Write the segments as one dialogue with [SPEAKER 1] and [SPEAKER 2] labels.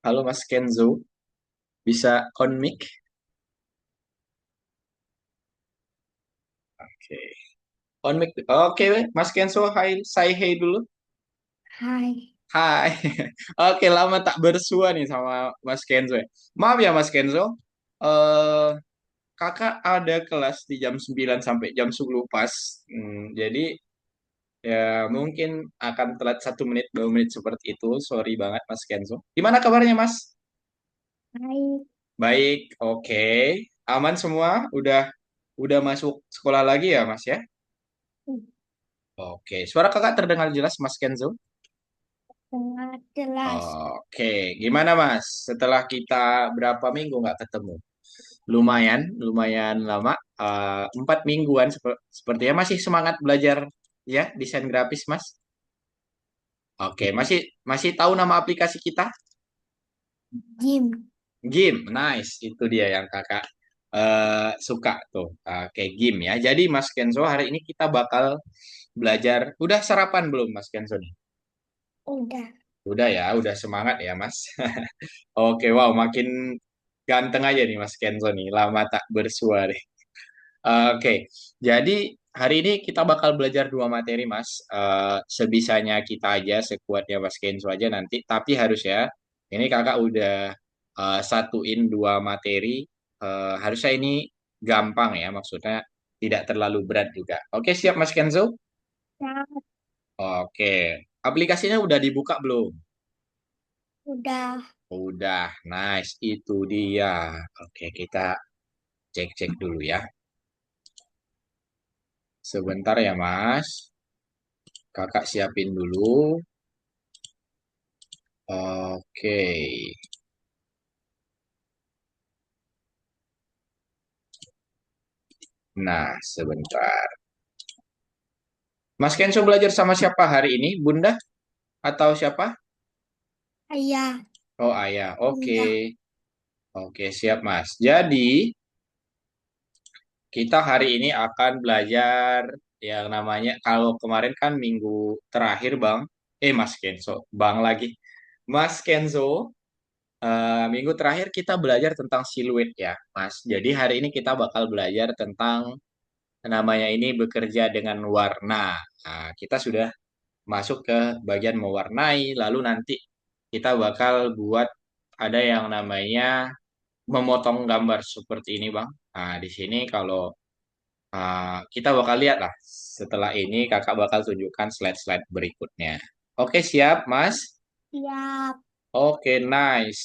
[SPEAKER 1] Halo Mas Kenzo, bisa on mic? Oke. On mic. Oke, Mas Kenzo, hai, say hey dulu.
[SPEAKER 2] Hai,
[SPEAKER 1] Hai. Oke, lama tak bersua nih sama Mas Kenzo. Maaf ya Mas Kenzo. Eh, Kakak ada kelas di jam 9 sampai jam 10 pas. Jadi ya mungkin akan telat 1 menit, 2 menit seperti itu. Sorry banget Mas Kenzo. Gimana kabarnya Mas?
[SPEAKER 2] hai.
[SPEAKER 1] Baik, oke. Aman semua? Udah masuk sekolah lagi ya Mas ya? Oke, suara kakak terdengar jelas, Mas Kenzo?
[SPEAKER 2] Sangat jelas.
[SPEAKER 1] Oke, gimana Mas? Setelah kita berapa minggu nggak ketemu? Lumayan lama. 4 mingguan sepertinya masih semangat belajar ya desain grafis, Mas. Oke, masih masih tahu nama aplikasi kita?
[SPEAKER 2] Jim.
[SPEAKER 1] Gim, nice. Itu dia yang kakak suka tuh. Oke, Gim ya. Jadi Mas Kenzo hari ini kita bakal belajar. Udah sarapan belum, Mas Kenzo nih?
[SPEAKER 2] Udah.
[SPEAKER 1] Udah ya, udah semangat ya, Mas. Oke, wow, makin ganteng aja nih Mas Kenzo nih. Lama tak bersua deh. Oke, jadi hari ini kita bakal belajar dua materi, Mas. Sebisanya kita aja, sekuatnya Mas Kenzo aja nanti. Tapi harus ya, ini kakak udah satuin dua materi. Harusnya ini gampang ya, maksudnya tidak terlalu berat juga. Oke, siap Mas Kenzo?
[SPEAKER 2] Ya,
[SPEAKER 1] Oke, aplikasinya udah dibuka belum?
[SPEAKER 2] udah.
[SPEAKER 1] Udah, nice. Itu dia. Oke, kita cek-cek dulu ya. Sebentar ya, Mas. Kakak siapin dulu. Oke. Nah, sebentar. Mas Kenzo belajar sama siapa hari ini? Bunda atau siapa?
[SPEAKER 2] Ayah.
[SPEAKER 1] Oh, ayah. Oke.
[SPEAKER 2] Iya.
[SPEAKER 1] Oke, siap, Mas. Jadi, kita hari ini akan belajar yang namanya, kalau kemarin kan minggu terakhir, Bang. Mas Kenzo. Bang lagi. Mas Kenzo, minggu terakhir kita belajar tentang siluet ya, Mas. Jadi hari ini kita bakal belajar tentang namanya ini bekerja dengan warna. Nah, kita sudah masuk ke bagian mewarnai, lalu nanti kita bakal buat ada yang namanya memotong gambar seperti ini, Bang. Nah, di sini kalau kita bakal lihat lah. Setelah ini kakak bakal tunjukkan slide-slide berikutnya. Oke, siap, Mas?
[SPEAKER 2] Siap.
[SPEAKER 1] Oke, nice.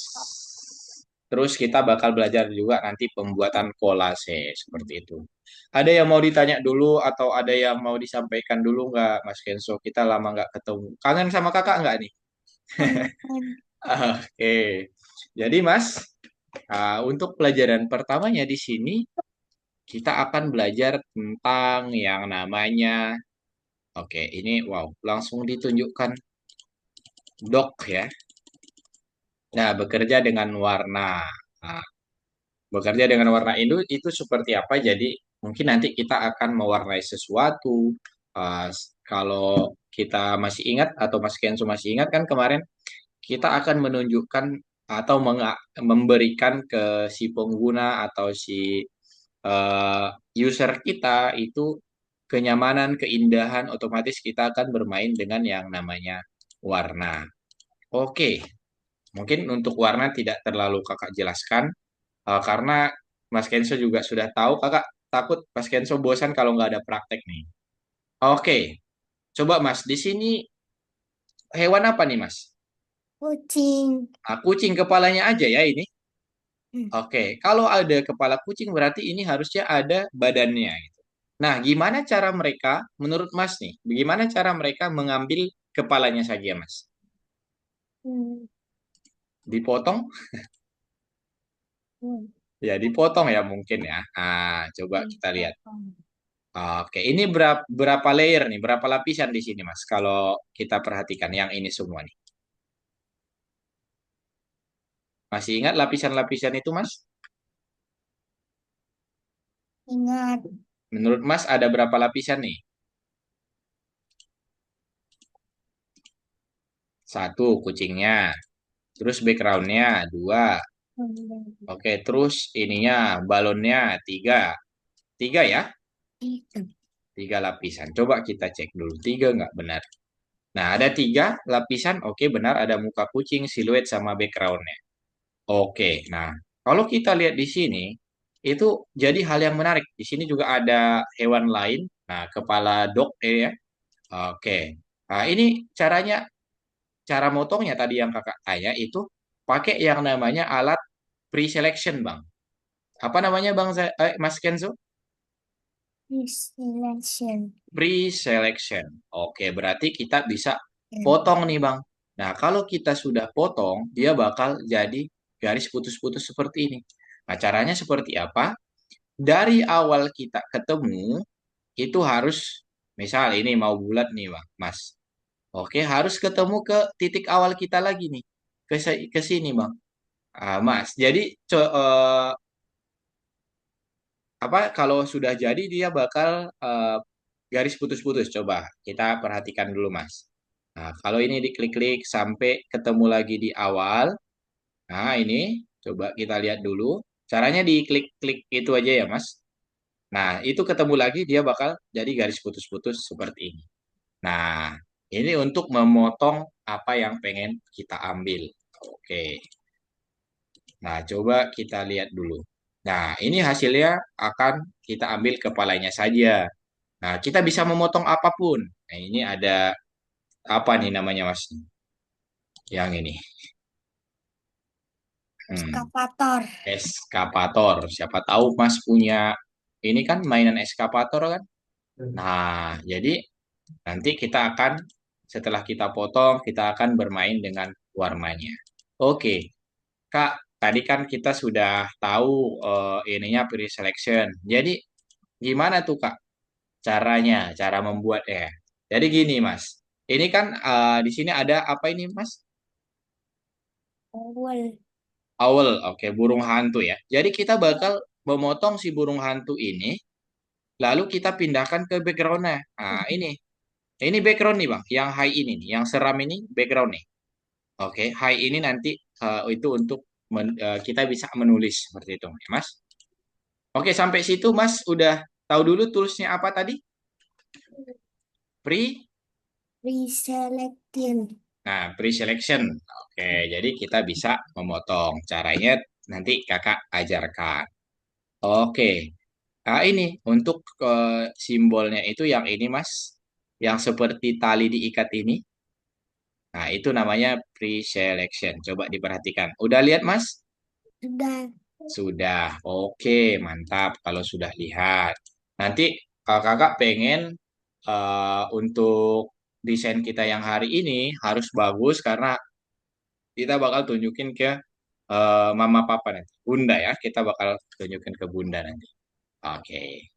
[SPEAKER 1] Terus kita bakal belajar juga nanti pembuatan kolase seperti itu. Ada yang mau ditanya dulu atau ada yang mau disampaikan dulu nggak, Mas Kenzo? Kita lama nggak ketemu. Kangen sama kakak nggak nih?
[SPEAKER 2] Kangen.
[SPEAKER 1] Oke. Jadi, Mas, untuk pelajaran pertamanya di sini kita akan belajar tentang yang namanya. Oke, ini wow, langsung ditunjukkan dok ya. Nah, bekerja dengan warna. Nah, bekerja dengan warna itu seperti apa? Jadi mungkin nanti kita akan mewarnai sesuatu. Kalau kita masih ingat atau Mas Kenzo masih ingat kan kemarin kita akan menunjukkan atau memberikan ke si pengguna atau si eh, user kita itu kenyamanan, keindahan, otomatis kita akan bermain dengan yang namanya warna. Oke, mungkin untuk warna tidak terlalu kakak jelaskan. Karena Mas Kenso juga sudah tahu, kakak takut Mas Kenso bosan kalau nggak ada praktek nih. Oke, coba Mas, di sini hewan apa nih Mas?
[SPEAKER 2] Kucing.
[SPEAKER 1] Kucing kepalanya aja ya ini.
[SPEAKER 2] Hmm.
[SPEAKER 1] Oke, kalau ada kepala kucing berarti ini harusnya ada badannya gitu. Nah, gimana cara mereka, menurut Mas nih, bagaimana cara mereka mengambil kepalanya saja Mas?
[SPEAKER 2] Hmm.
[SPEAKER 1] Dipotong?
[SPEAKER 2] Hmm.
[SPEAKER 1] Ya, dipotong ya mungkin ya. Coba kita lihat.
[SPEAKER 2] Dipotong.
[SPEAKER 1] Oke, ini berapa layer nih? Berapa lapisan di sini, Mas? Kalau kita perhatikan yang ini semua nih. Masih ingat lapisan-lapisan itu, Mas?
[SPEAKER 2] Ingat.
[SPEAKER 1] Menurut Mas ada berapa lapisan nih? Satu, kucingnya. Terus backgroundnya 2. Oke, terus ininya balonnya 3. 3 ya?
[SPEAKER 2] Itu.
[SPEAKER 1] 3 lapisan. Coba kita cek dulu. 3 nggak benar. Nah, ada 3 lapisan. Oke, benar. Ada muka kucing, siluet, sama backgroundnya. Oke, nah kalau kita lihat di sini, itu jadi hal yang menarik. Di sini juga ada hewan lain. Nah, kepala dog ya. Oke. Nah, ini cara motongnya tadi yang kakak tanya itu pakai yang namanya alat pre-selection, Bang. Apa namanya, Bang Mas Kenzo?
[SPEAKER 2] Selection.
[SPEAKER 1] Pre-selection. Oke, berarti kita bisa potong nih, Bang. Nah, kalau kita sudah potong, dia bakal jadi garis putus-putus seperti ini. Nah, caranya seperti apa? Dari awal kita ketemu, itu harus, misal ini mau bulat nih, Bang, Mas. Oke, harus ketemu ke titik awal kita lagi nih. Ke sini, Bang. Ah, Mas, jadi apa kalau sudah jadi dia bakal garis putus-putus. Coba kita perhatikan dulu, Mas. Nah, kalau ini diklik-klik sampai ketemu lagi di awal. Nah, ini coba kita lihat dulu. Caranya diklik-klik itu aja ya, Mas. Nah, itu ketemu lagi dia bakal jadi garis putus-putus seperti ini. Nah, ini untuk memotong apa yang pengen kita ambil. Oke. Nah, coba kita lihat dulu. Nah, ini hasilnya akan kita ambil kepalanya saja. Nah, kita bisa memotong apapun. Nah, ini ada apa nih namanya, Mas? Yang ini. Hmm,
[SPEAKER 2] Eskavator.
[SPEAKER 1] eskapator. Siapa tahu Mas punya ini kan mainan eskapator kan? Nah, jadi nanti kita akan setelah kita potong, kita akan bermain dengan warnanya. Oke, Kak, tadi kan kita sudah tahu ininya pre-selection. Jadi gimana tuh, Kak, caranya, cara membuatnya? Jadi gini, Mas. Ini kan di sini ada apa ini, Mas?
[SPEAKER 2] Owl.
[SPEAKER 1] Owl, oke, burung hantu ya. Jadi kita bakal memotong si burung hantu ini, lalu kita pindahkan ke backgroundnya. Nah, ini background nih, Bang. Yang high ini nih, yang seram ini background nih. Oke, high ini nanti itu untuk kita bisa menulis seperti itu, ya, Mas. Oke, sampai situ Mas udah tahu dulu toolsnya apa tadi? Pre,
[SPEAKER 2] Pre-selecting.
[SPEAKER 1] nah pre-selection. Oke, jadi kita bisa memotong. Caranya nanti kakak ajarkan. Oke, nah ini untuk simbolnya itu yang ini Mas, yang seperti tali diikat ini. Nah, itu namanya pre-selection. Coba diperhatikan. Udah lihat Mas?
[SPEAKER 2] Sudah.
[SPEAKER 1] Sudah. Oke, mantap kalau sudah lihat. Nanti kalau kakak pengen untuk desain kita yang hari ini harus bagus karena kita bakal tunjukin ke mama papa nanti. Bunda ya, kita bakal tunjukin ke bunda nanti. Oke,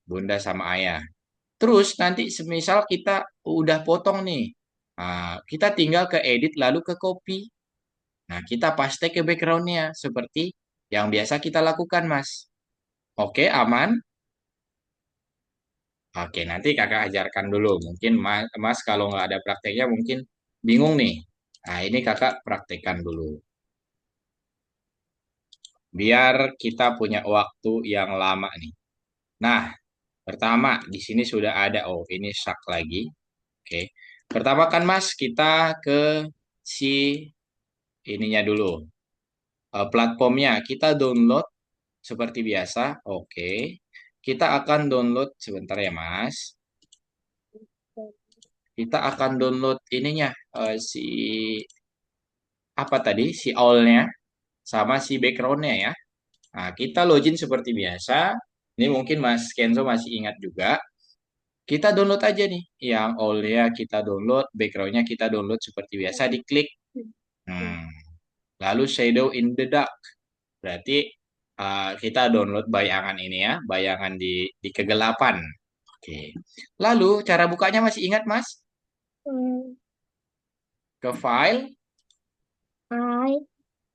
[SPEAKER 1] bunda sama ayah. Terus nanti semisal kita udah potong nih. Kita tinggal ke edit lalu ke copy. Nah, kita paste ke backgroundnya seperti yang biasa kita lakukan, Mas. Oke, aman? Oke, nanti kakak ajarkan dulu. Mungkin mas kalau nggak ada prakteknya mungkin bingung nih. Nah, ini kakak praktekkan dulu. Biar kita punya waktu yang lama nih. Nah, pertama di sini sudah ada. Oh, ini sak lagi. Oke. Pertama kan mas kita ke si ininya dulu. Platformnya kita download seperti biasa. Oke. Kita akan download sebentar ya mas. Kita akan download ininya si apa tadi si owlnya sama si backgroundnya ya. Nah, kita login seperti biasa. Ini mungkin Mas Kenzo masih ingat juga. Kita download aja nih. Yang owlnya kita download, backgroundnya kita download seperti biasa. Diklik. Hmm. Lalu shadow in the dark. Berarti kita download bayangan ini ya, bayangan di kegelapan. Oke. Lalu cara bukanya masih ingat Mas?
[SPEAKER 2] Hmm,
[SPEAKER 1] Ke file,
[SPEAKER 2] I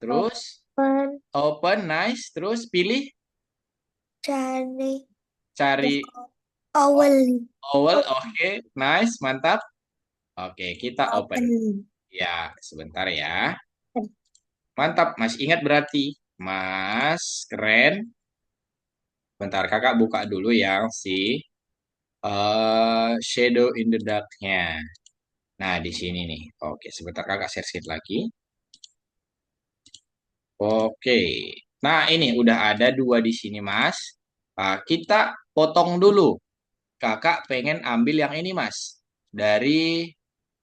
[SPEAKER 1] terus
[SPEAKER 2] open
[SPEAKER 1] open, nice, terus pilih
[SPEAKER 2] cari
[SPEAKER 1] cari
[SPEAKER 2] owl.
[SPEAKER 1] owl, oke, nice, mantap. Oke, kita open.
[SPEAKER 2] Open.
[SPEAKER 1] Ya, sebentar ya. Mantap, Mas. Ingat berarti. Mas, keren. Bentar, kakak buka dulu yang si Shadow in the Dark-nya. Nah, di sini nih. Oke, sebentar kakak share lagi. Oke. Nah, ini udah ada dua di sini, Mas. Kita potong dulu. Kakak pengen ambil yang ini, Mas. Dari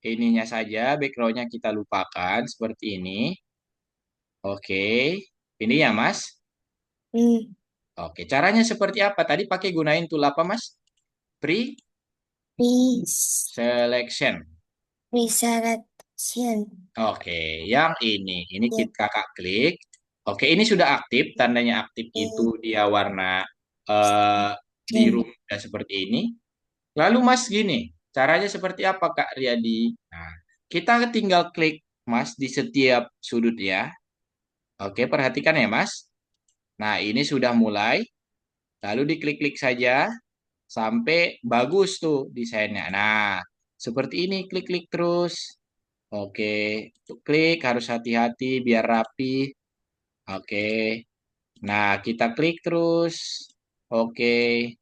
[SPEAKER 1] ininya saja, background-nya kita lupakan seperti ini. Oke. Ini ya, Mas.
[SPEAKER 2] Hmm.
[SPEAKER 1] Oke, caranya seperti apa? Tadi pakai gunain tool apa, Mas?
[SPEAKER 2] Please.
[SPEAKER 1] Pre-selection.
[SPEAKER 2] Preselection.
[SPEAKER 1] Oke, yang ini
[SPEAKER 2] Ya.
[SPEAKER 1] kita kakak klik. Oke, ini sudah aktif. Tandanya aktif itu dia warna biru
[SPEAKER 2] Preselection.
[SPEAKER 1] dan seperti ini. Lalu Mas gini, caranya seperti apa Kak Riyadi? Nah, kita tinggal klik Mas di setiap sudut ya. Oke, perhatikan ya Mas. Nah, ini sudah mulai. Lalu diklik-klik saja sampai bagus tuh desainnya. Nah, seperti ini klik-klik terus. Oke, tuh klik harus hati-hati biar rapi. Oke. Nah, kita klik terus. Oke.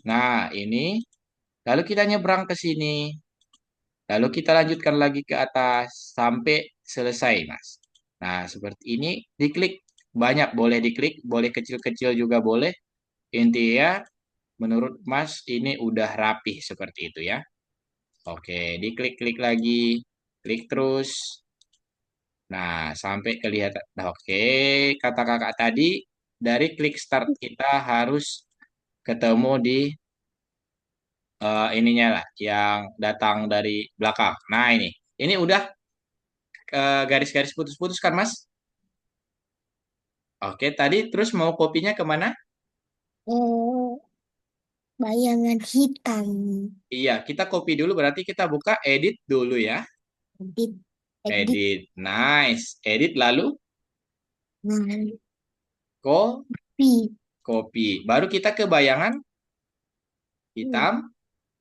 [SPEAKER 1] Nah, ini lalu kita nyebrang ke sini. Lalu kita lanjutkan lagi ke atas sampai selesai, Mas. Nah, seperti ini diklik banyak boleh diklik, boleh kecil-kecil juga boleh. Intinya menurut Mas ini udah rapih seperti itu ya. Oke, diklik-klik lagi, klik terus. Nah, sampai kelihatan. Nah, oke, kata kakak tadi dari klik start kita harus ketemu di ininya lah, yang datang dari belakang. Nah, ini udah garis-garis putus-putus kan, Mas? Oke, tadi terus mau kopinya kemana?
[SPEAKER 2] Oh, bayangan hitam.
[SPEAKER 1] Iya, kita copy dulu berarti kita buka edit dulu ya.
[SPEAKER 2] Edit. Edit.
[SPEAKER 1] Edit, nice. Edit lalu
[SPEAKER 2] Nah,
[SPEAKER 1] ko
[SPEAKER 2] pi.
[SPEAKER 1] copy. Baru kita ke bayangan
[SPEAKER 2] Hmm.
[SPEAKER 1] hitam,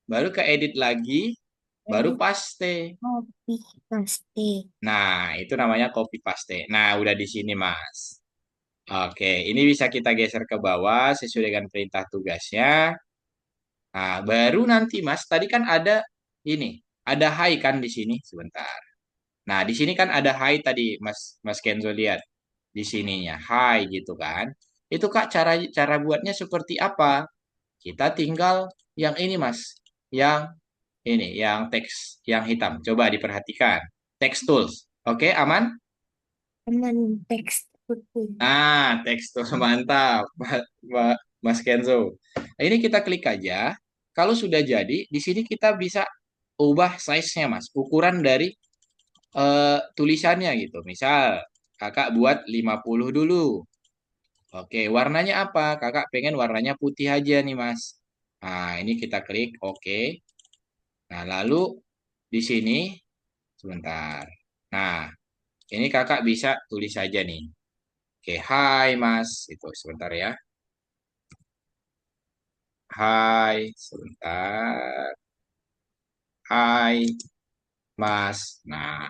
[SPEAKER 1] baru ke edit lagi, baru
[SPEAKER 2] Edit.
[SPEAKER 1] paste.
[SPEAKER 2] Copy. Paste.
[SPEAKER 1] Nah, itu namanya copy paste. Nah, udah di sini, Mas. Oke, ini bisa kita geser ke bawah sesuai dengan perintah tugasnya. Nah, baru nanti, Mas, tadi kan ada ini, ada high kan di sini sebentar. Nah, di sini kan ada high tadi, Mas Mas Kenzo lihat di sininya high gitu kan. Itu Kak cara cara buatnya seperti apa? Kita tinggal yang ini, Mas. Yang ini, yang teks yang hitam. Coba diperhatikan. Text tools. Oke, aman?
[SPEAKER 2] Teman teks putih.
[SPEAKER 1] Tekstur mantap, Mas Kenzo. Nah, ini kita klik aja. Kalau sudah jadi, di sini kita bisa ubah size-nya, Mas. Ukuran dari tulisannya gitu. Misal, kakak buat 50 dulu. Oke, warnanya apa? Kakak pengen warnanya putih aja nih, Mas. Nah, ini kita klik oke. Nah, lalu di sini sebentar. Nah, ini kakak bisa tulis aja nih. Oke, hai Mas. Itu sebentar ya. Hai, sebentar. Hai, Mas. Nah,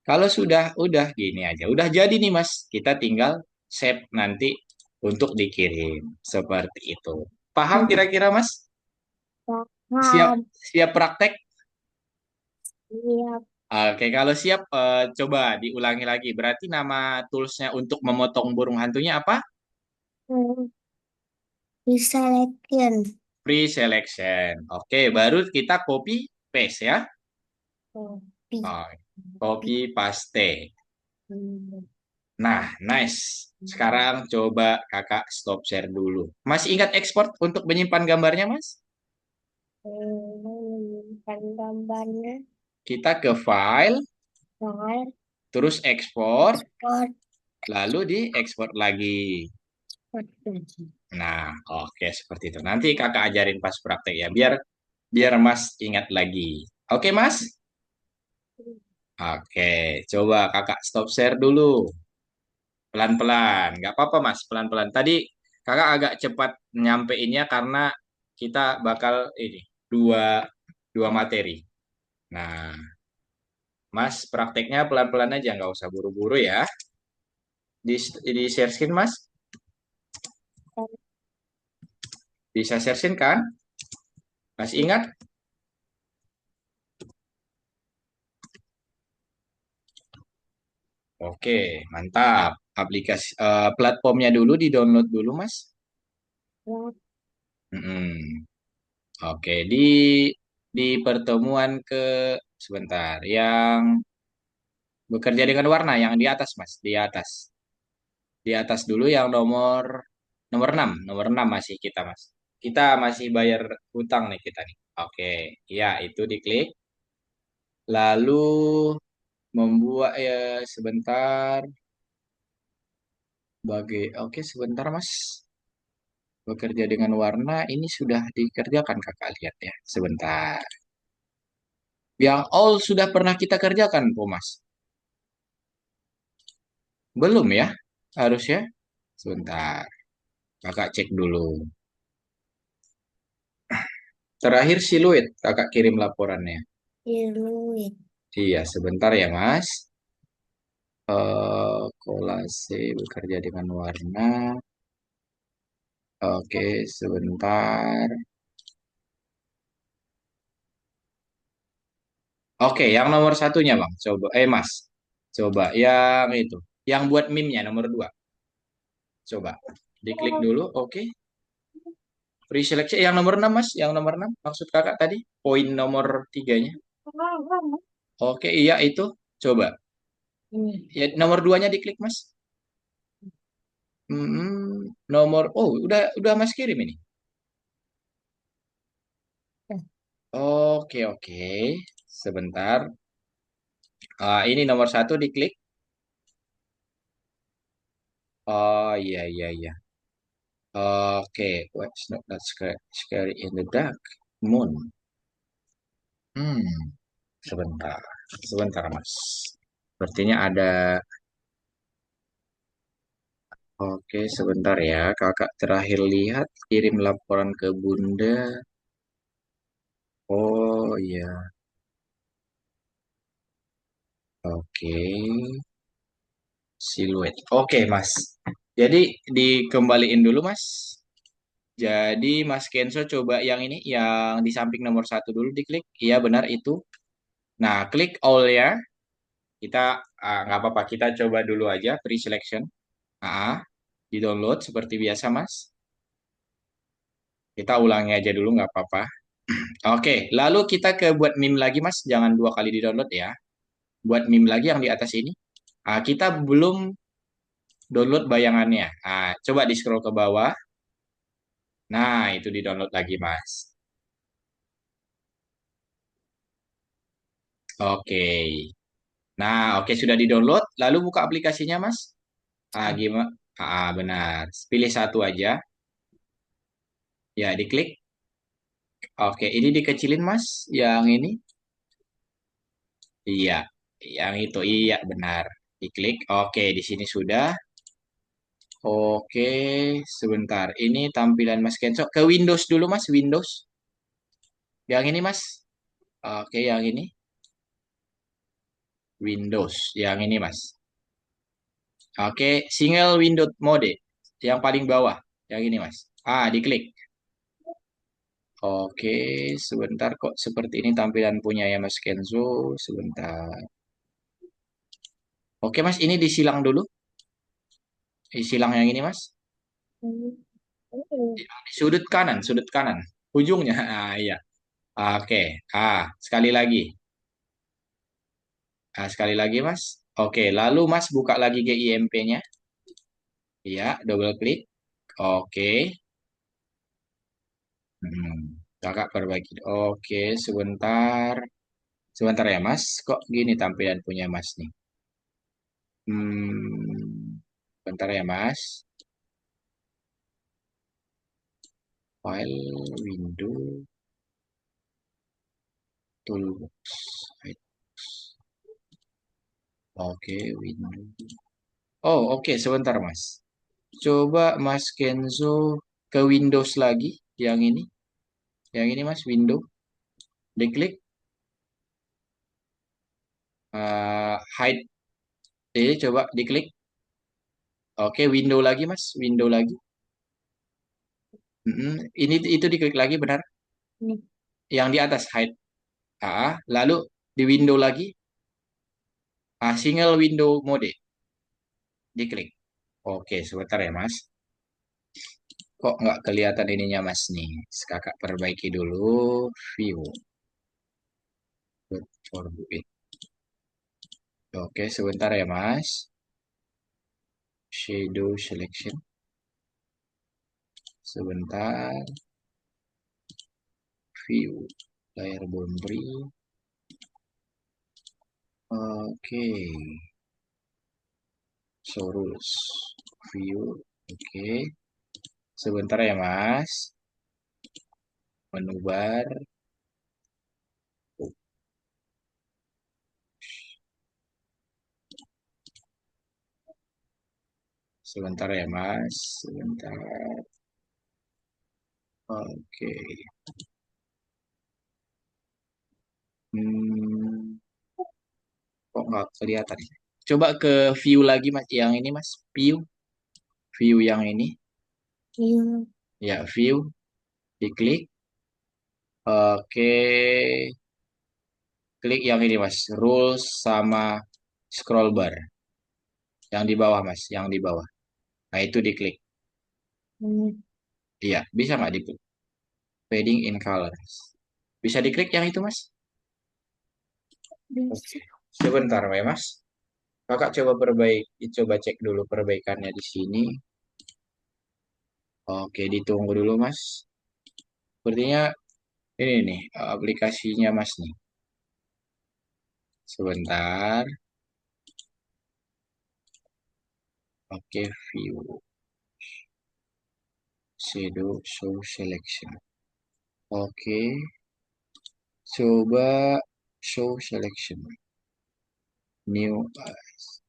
[SPEAKER 1] kalau udah gini aja. Udah jadi nih, Mas. Kita tinggal save nanti untuk dikirim. Seperti itu. Paham kira-kira, Mas? Siap,
[SPEAKER 2] Paham.
[SPEAKER 1] siap praktek?
[SPEAKER 2] Siap.
[SPEAKER 1] Oke, kalau siap, coba diulangi lagi. Berarti nama toolsnya untuk memotong burung hantunya apa?
[SPEAKER 2] Hmm. Preselection.
[SPEAKER 1] Pre-selection. Oke, baru kita copy paste ya.
[SPEAKER 2] Copy.
[SPEAKER 1] Oh,
[SPEAKER 2] Copy.
[SPEAKER 1] copy paste.
[SPEAKER 2] Hmm.
[SPEAKER 1] Nah, nice. Sekarang coba kakak stop share dulu. Masih ingat ekspor untuk menyimpan gambarnya, Mas?
[SPEAKER 2] Menyimpan gambarnya.
[SPEAKER 1] Kita ke file,
[SPEAKER 2] File.
[SPEAKER 1] terus ekspor,
[SPEAKER 2] Export.
[SPEAKER 1] lalu diekspor lagi.
[SPEAKER 2] Export lagi.
[SPEAKER 1] Nah, oke seperti itu. Nanti kakak ajarin pas praktek ya, biar biar Mas ingat lagi. Oke, Mas? Oke, coba kakak stop share dulu. Pelan-pelan. Nggak apa-apa, Mas. Pelan-pelan. Tadi kakak agak cepat nyampeinnya karena kita bakal ini dua dua materi. Nah, Mas, prakteknya pelan-pelan aja, nggak usah buru-buru ya. Di share screen, Mas. Bisa share screen kan? Masih ingat? Oke, mantap. Aplikasi platformnya dulu di-download dulu, Mas.
[SPEAKER 2] Ya,
[SPEAKER 1] Mm-mm. Oke, di pertemuan ke sebentar, yang bekerja dengan warna yang di atas, Mas, di atas. Di atas dulu yang nomor 6 masih kita, Mas. Kita masih bayar hutang nih kita nih. Oke, ya itu diklik. Lalu membuat ya sebentar oke sebentar, Mas. Bekerja dengan warna ini sudah dikerjakan Kakak lihat ya. Sebentar. Yang all sudah pernah kita kerjakan, Po, Mas. Belum ya? Harusnya. Sebentar. Kakak cek dulu. Terakhir siluet, kakak kirim laporannya.
[SPEAKER 2] siluet.
[SPEAKER 1] Iya, sebentar ya, Mas. Kolase bekerja dengan warna. Oke, sebentar. Oke, yang nomor satunya, Bang. Coba, Mas. Coba, yang itu. Yang buat meme-nya, nomor 2. Coba, diklik dulu. Oke. Pre-selection, yang nomor 6, Mas. Yang nomor 6. Maksud kakak tadi. Poin nomor 3-nya. Oke, iya itu. Coba.
[SPEAKER 2] Ini.
[SPEAKER 1] Ya, nomor 2-nya diklik, Mas. Udah Mas kirim ini. Oke, oke. Sebentar. Ini nomor 1 diklik. Oh, iya, iya, iya. Oke, what's not that scary in the dark? Moon. Hmm, sebentar. Sebentar, Mas. Sepertinya ada. Oke, sebentar ya. Kakak terakhir lihat kirim laporan ke Bunda. Oh, iya. Oke. Siluet. Oke, Mas. Jadi dikembaliin dulu, Mas. Jadi Mas Kenso coba yang ini, yang di samping nomor 1 dulu diklik. Iya benar itu. Nah, klik all ya. Kita nggak apa-apa, kita coba dulu aja pre-selection. Di-download seperti biasa, Mas. Kita ulangi aja dulu nggak apa-apa. Oke, lalu kita ke buat meme lagi, Mas. Jangan 2 kali di-download ya. Buat meme lagi yang di atas ini. Kita belum download bayangannya. Coba di-scroll ke bawah. Nah, itu di-download lagi, Mas. Oke. Nah, oke sudah di-download. Lalu buka aplikasinya, Mas. Gimana? Benar. Pilih satu aja. Ya, diklik. Oke, ini dikecilin, Mas. Yang ini. Iya. Yang itu. Iya, benar. Diklik. Oke, di sini sudah. Oke, sebentar. Ini tampilan Mas Kenso. Ke Windows dulu, Mas. Windows. Yang ini, Mas. Oke, yang ini. Windows. Yang ini, Mas. Oke, single window mode. Yang paling bawah. Yang ini, Mas. Diklik. Oke, sebentar kok seperti ini tampilan punya ya Mas Kenzo. Sebentar. Oke Mas, ini disilang dulu. Disilang yang ini Mas.
[SPEAKER 2] Ini.
[SPEAKER 1] Di sudut kanan, sudut kanan. Ujungnya. Iya. Oke. Sekali lagi. Sekali lagi Mas. Oke, lalu Mas buka lagi GIMP-nya. Iya, double klik. Oke. Hmm, Kakak perbaiki. Oke, sebentar. Sebentar ya Mas. Kok gini tampilan punya Mas nih? Bentar ya Mas. File, window, toolbox. Oke, window. Oh, oke, sebentar, Mas. Coba Mas Kenzo ke Windows lagi, yang ini. Yang ini, Mas, window. Diklik. Hide. Coba diklik. Oke, window lagi Mas, window lagi. Ini itu diklik lagi benar.
[SPEAKER 2] Ini.
[SPEAKER 1] Yang di atas hide. Lalu di window lagi, single window mode diklik. Oke, sebentar ya Mas. Kok nggak kelihatan ininya Mas nih? Kakak perbaiki dulu view. For it. Oke, sebentar ya Mas. Shadow selection. Sebentar. View. Layer boundary. Oke. Show rules. View. Oke. Sebentar ya Mas. Menu bar. Sebentar ya Mas. Sebentar. Oke. Hmm, kok nggak kelihatan? Coba ke view lagi Mas. Yang ini Mas. View. View yang ini.
[SPEAKER 2] View.
[SPEAKER 1] Ya, view. Diklik. Oke. Klik yang ini Mas. Rules sama scroll bar. Yang di bawah Mas. Yang di bawah. Nah, itu diklik.
[SPEAKER 2] Ini.
[SPEAKER 1] Iya, bisa nggak diklik? Fading in colors. Bisa diklik yang itu Mas? Oke.
[SPEAKER 2] Bisa.
[SPEAKER 1] Sebentar ya Mas. Kakak coba coba cek dulu perbaikannya di sini. Oke, ditunggu dulu Mas. Sepertinya ini nih aplikasinya Mas nih. Sebentar. Oke, view. Shadow show selection. Oke, coba show selection. New.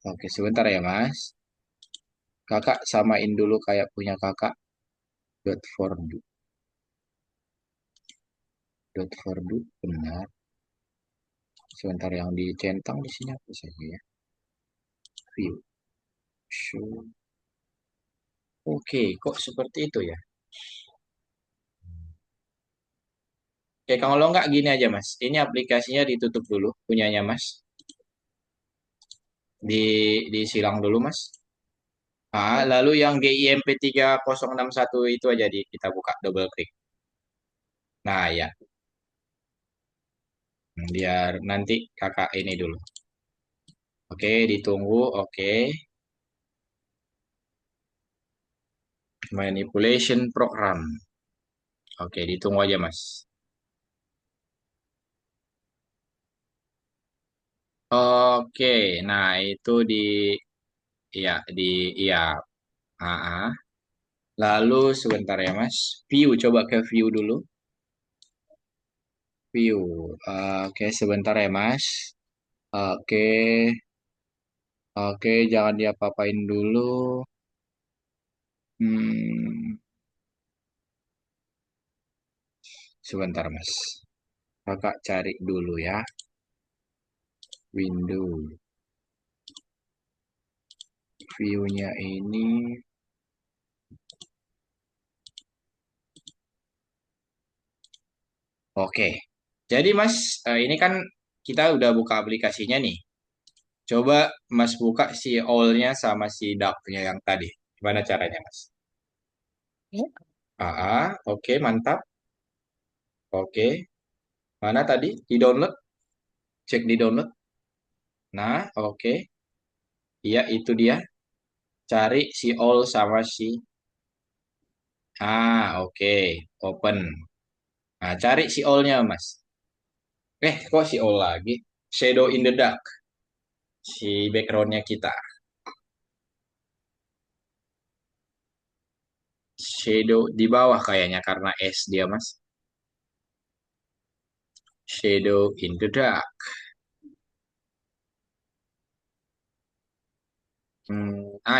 [SPEAKER 1] Oke, sebentar ya Mas. Kakak samain dulu kayak punya kakak. Dot for do. Dot for do benar. Sebentar yang dicentang di sini apa saja ya? View. Show. Oke, kok seperti itu ya? Oke, kalau nggak gini aja Mas. Ini aplikasinya ditutup dulu punyanya Mas. Disilang dulu Mas. Lalu yang GIMP 3061 itu aja kita buka double klik. Nah, ya, biar nanti kakak ini dulu. Oke, ditunggu. Oke, manipulation program. Oke, ditunggu aja Mas. Oke, nah itu ya di ya. Ah, ah. Lalu sebentar ya Mas. View, coba ke view dulu. View. Oke, sebentar ya Mas. Oke, oke, jangan diapa-apain dulu. Hmm, sebentar Mas. Kakak cari dulu ya. Window. View-nya ini. Oke. Jadi Mas, ini kan kita udah buka aplikasinya nih. Coba Mas buka si all-nya sama si dark-nya yang tadi. Gimana caranya Mas?
[SPEAKER 2] Ya.
[SPEAKER 1] Oke, mantap. Oke. Mana tadi? Di download? Cek di download. Nah, oke. Iya, itu dia. Cari si all sama si. Oke. Open. Nah, cari si all-nya, Mas. Kok si all lagi? Shadow in the dark. Si background-nya kita. Shadow di bawah kayaknya karena S dia, Mas. Shadow in the dark.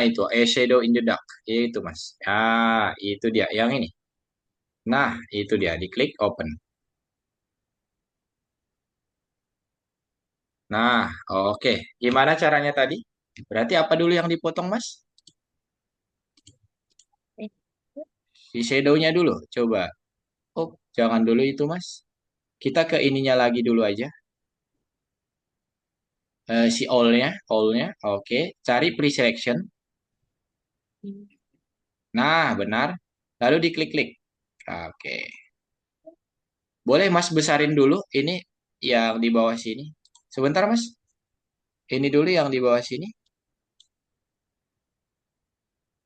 [SPEAKER 1] Itu. Shadow in the dark. Itu, Mas. Itu dia. Yang ini. Nah, itu dia. Diklik open. Nah, oke. Gimana caranya tadi? Berarti apa dulu yang dipotong, Mas?
[SPEAKER 2] Eh,
[SPEAKER 1] Si shadow-nya dulu. Coba. Oh, jangan dulu itu, Mas. Kita ke ininya lagi dulu aja. Si all-nya. Oke. Cari pre-selection. Nah, benar. Lalu diklik-klik. Oke. Boleh Mas besarin dulu ini yang di bawah sini. Sebentar, Mas. Ini dulu yang di bawah sini.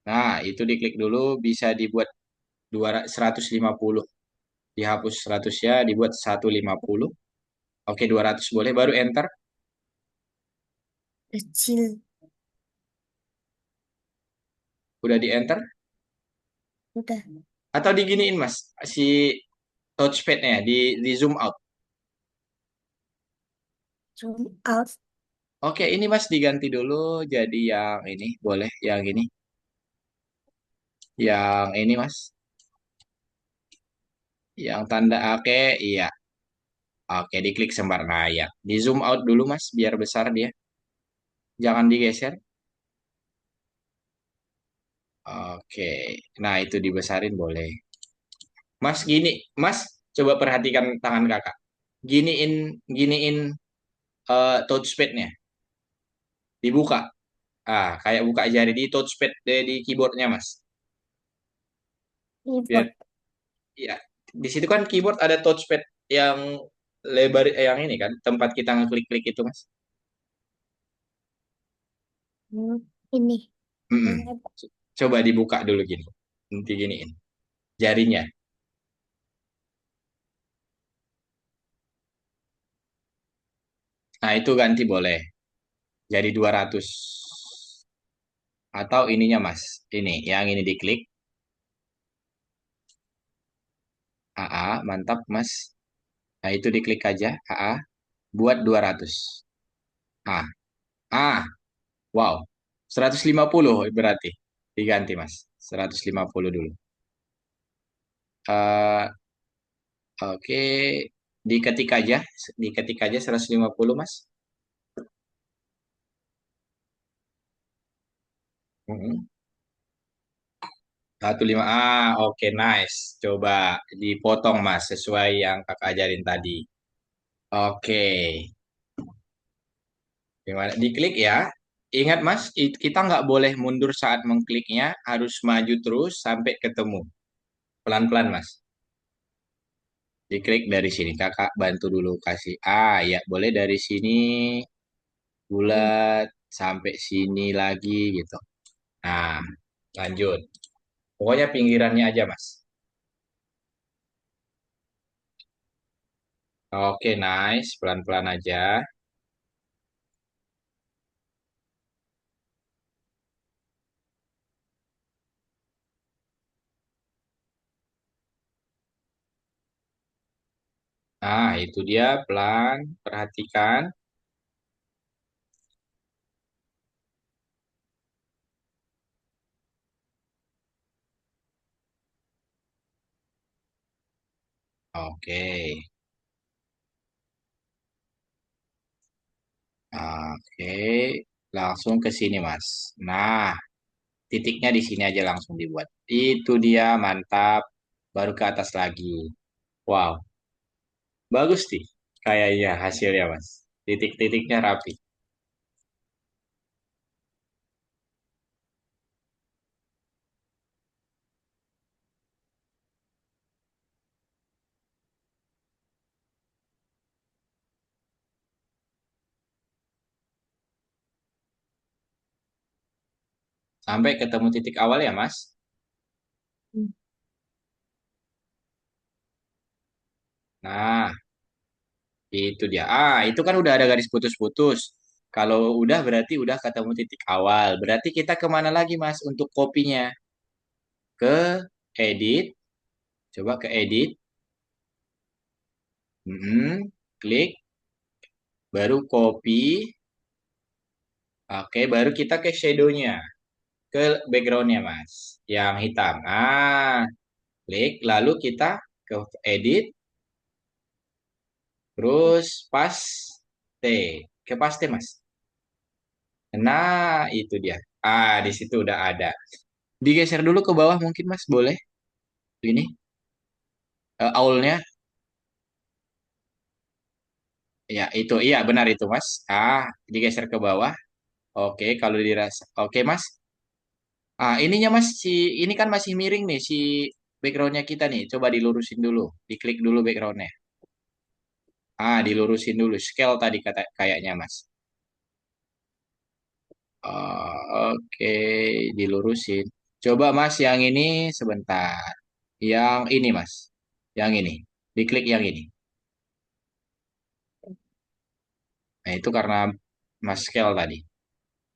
[SPEAKER 1] Nah, itu diklik dulu bisa dibuat 150. Dihapus 100 ya, dibuat 150. Oke, 200 boleh baru enter.
[SPEAKER 2] kecil.
[SPEAKER 1] Udah di enter
[SPEAKER 2] Udah.
[SPEAKER 1] atau diginiin Mas si touchpadnya di zoom out.
[SPEAKER 2] Zoom out.
[SPEAKER 1] Oke, ini Mas diganti dulu jadi yang ini, boleh yang ini. Yang ini Mas, yang tanda oke, iya. Oke, diklik sembar. Nah, ya. Di zoom out dulu Mas biar besar dia. Jangan digeser. Oke. Nah, itu dibesarin boleh. Mas gini, Mas coba perhatikan tangan Kakak. Giniin touchpadnya, dibuka. Kayak buka jari di touchpad di keyboardnya, Mas. Biar
[SPEAKER 2] Keyboard.
[SPEAKER 1] ya, di situ kan keyboard ada touchpad yang lebar yang ini kan, tempat kita ngeklik-klik itu, Mas.
[SPEAKER 2] Hmm, ini.
[SPEAKER 1] Mm-mm.
[SPEAKER 2] Yang apa?
[SPEAKER 1] Coba dibuka dulu gini. Nanti giniin jarinya. Nah, itu ganti boleh. Jadi 200. Atau ininya, Mas. Ini, yang ini diklik. Mantap, Mas. Nah, itu diklik aja. Buat 200. Ah, ah, wow. 150 berarti. Diganti, Mas. 150 dulu. Eh, oke. Diketik aja. Diketik aja 150, Mas. 15. Oke, nice. Coba dipotong, Mas. Sesuai yang kakak ajarin tadi. Oke. Gimana? Diklik ya. Ingat, Mas, kita nggak boleh mundur saat mengkliknya. Harus maju terus sampai ketemu. Pelan-pelan, Mas. Diklik dari sini. Kakak bantu dulu kasih. Ya boleh dari sini
[SPEAKER 2] Hmm.
[SPEAKER 1] bulat sampai sini lagi gitu. Nah, lanjut. Pokoknya pinggirannya aja, Mas. Oke, nice. Pelan-pelan aja. Nah, itu dia pelan. Perhatikan. Oke. Oke. Langsung ke sini, Mas. Nah, titiknya di sini aja langsung dibuat. Itu dia, mantap. Baru ke atas lagi. Wow, bagus nih. Kayaknya hasilnya, Mas. Titik-titiknya rapi. Sampai ketemu titik awal ya, Mas.
[SPEAKER 2] Hmm.
[SPEAKER 1] Nah, itu dia. Itu kan udah ada garis putus-putus. Kalau udah berarti udah ketemu titik awal. Berarti kita kemana lagi, Mas, untuk kopinya? Ke edit. Coba ke edit. Klik. Baru copy. Oke, baru kita ke shadow-nya. Ke background-nya, Mas. Yang hitam. Klik. Lalu kita ke edit. Terus paste. ke paste, Mas. Nah, itu dia. Ah, di situ udah ada. Digeser dulu ke bawah mungkin, Mas, boleh? Ini aulnya. Ya, itu. Iya, benar itu, Mas. Ah, digeser ke bawah. Oke, kalau dirasa. Oke, Mas. Ah, ininya, Mas, ini kan masih miring nih si backgroundnya kita nih. Coba dilurusin dulu. Diklik dulu backgroundnya. Ah, dilurusin dulu. Scale tadi kata kayaknya, Mas. Oke, dilurusin. Coba Mas yang ini sebentar. Yang ini Mas. Yang ini. Diklik yang ini. Nah, itu karena Mas scale tadi.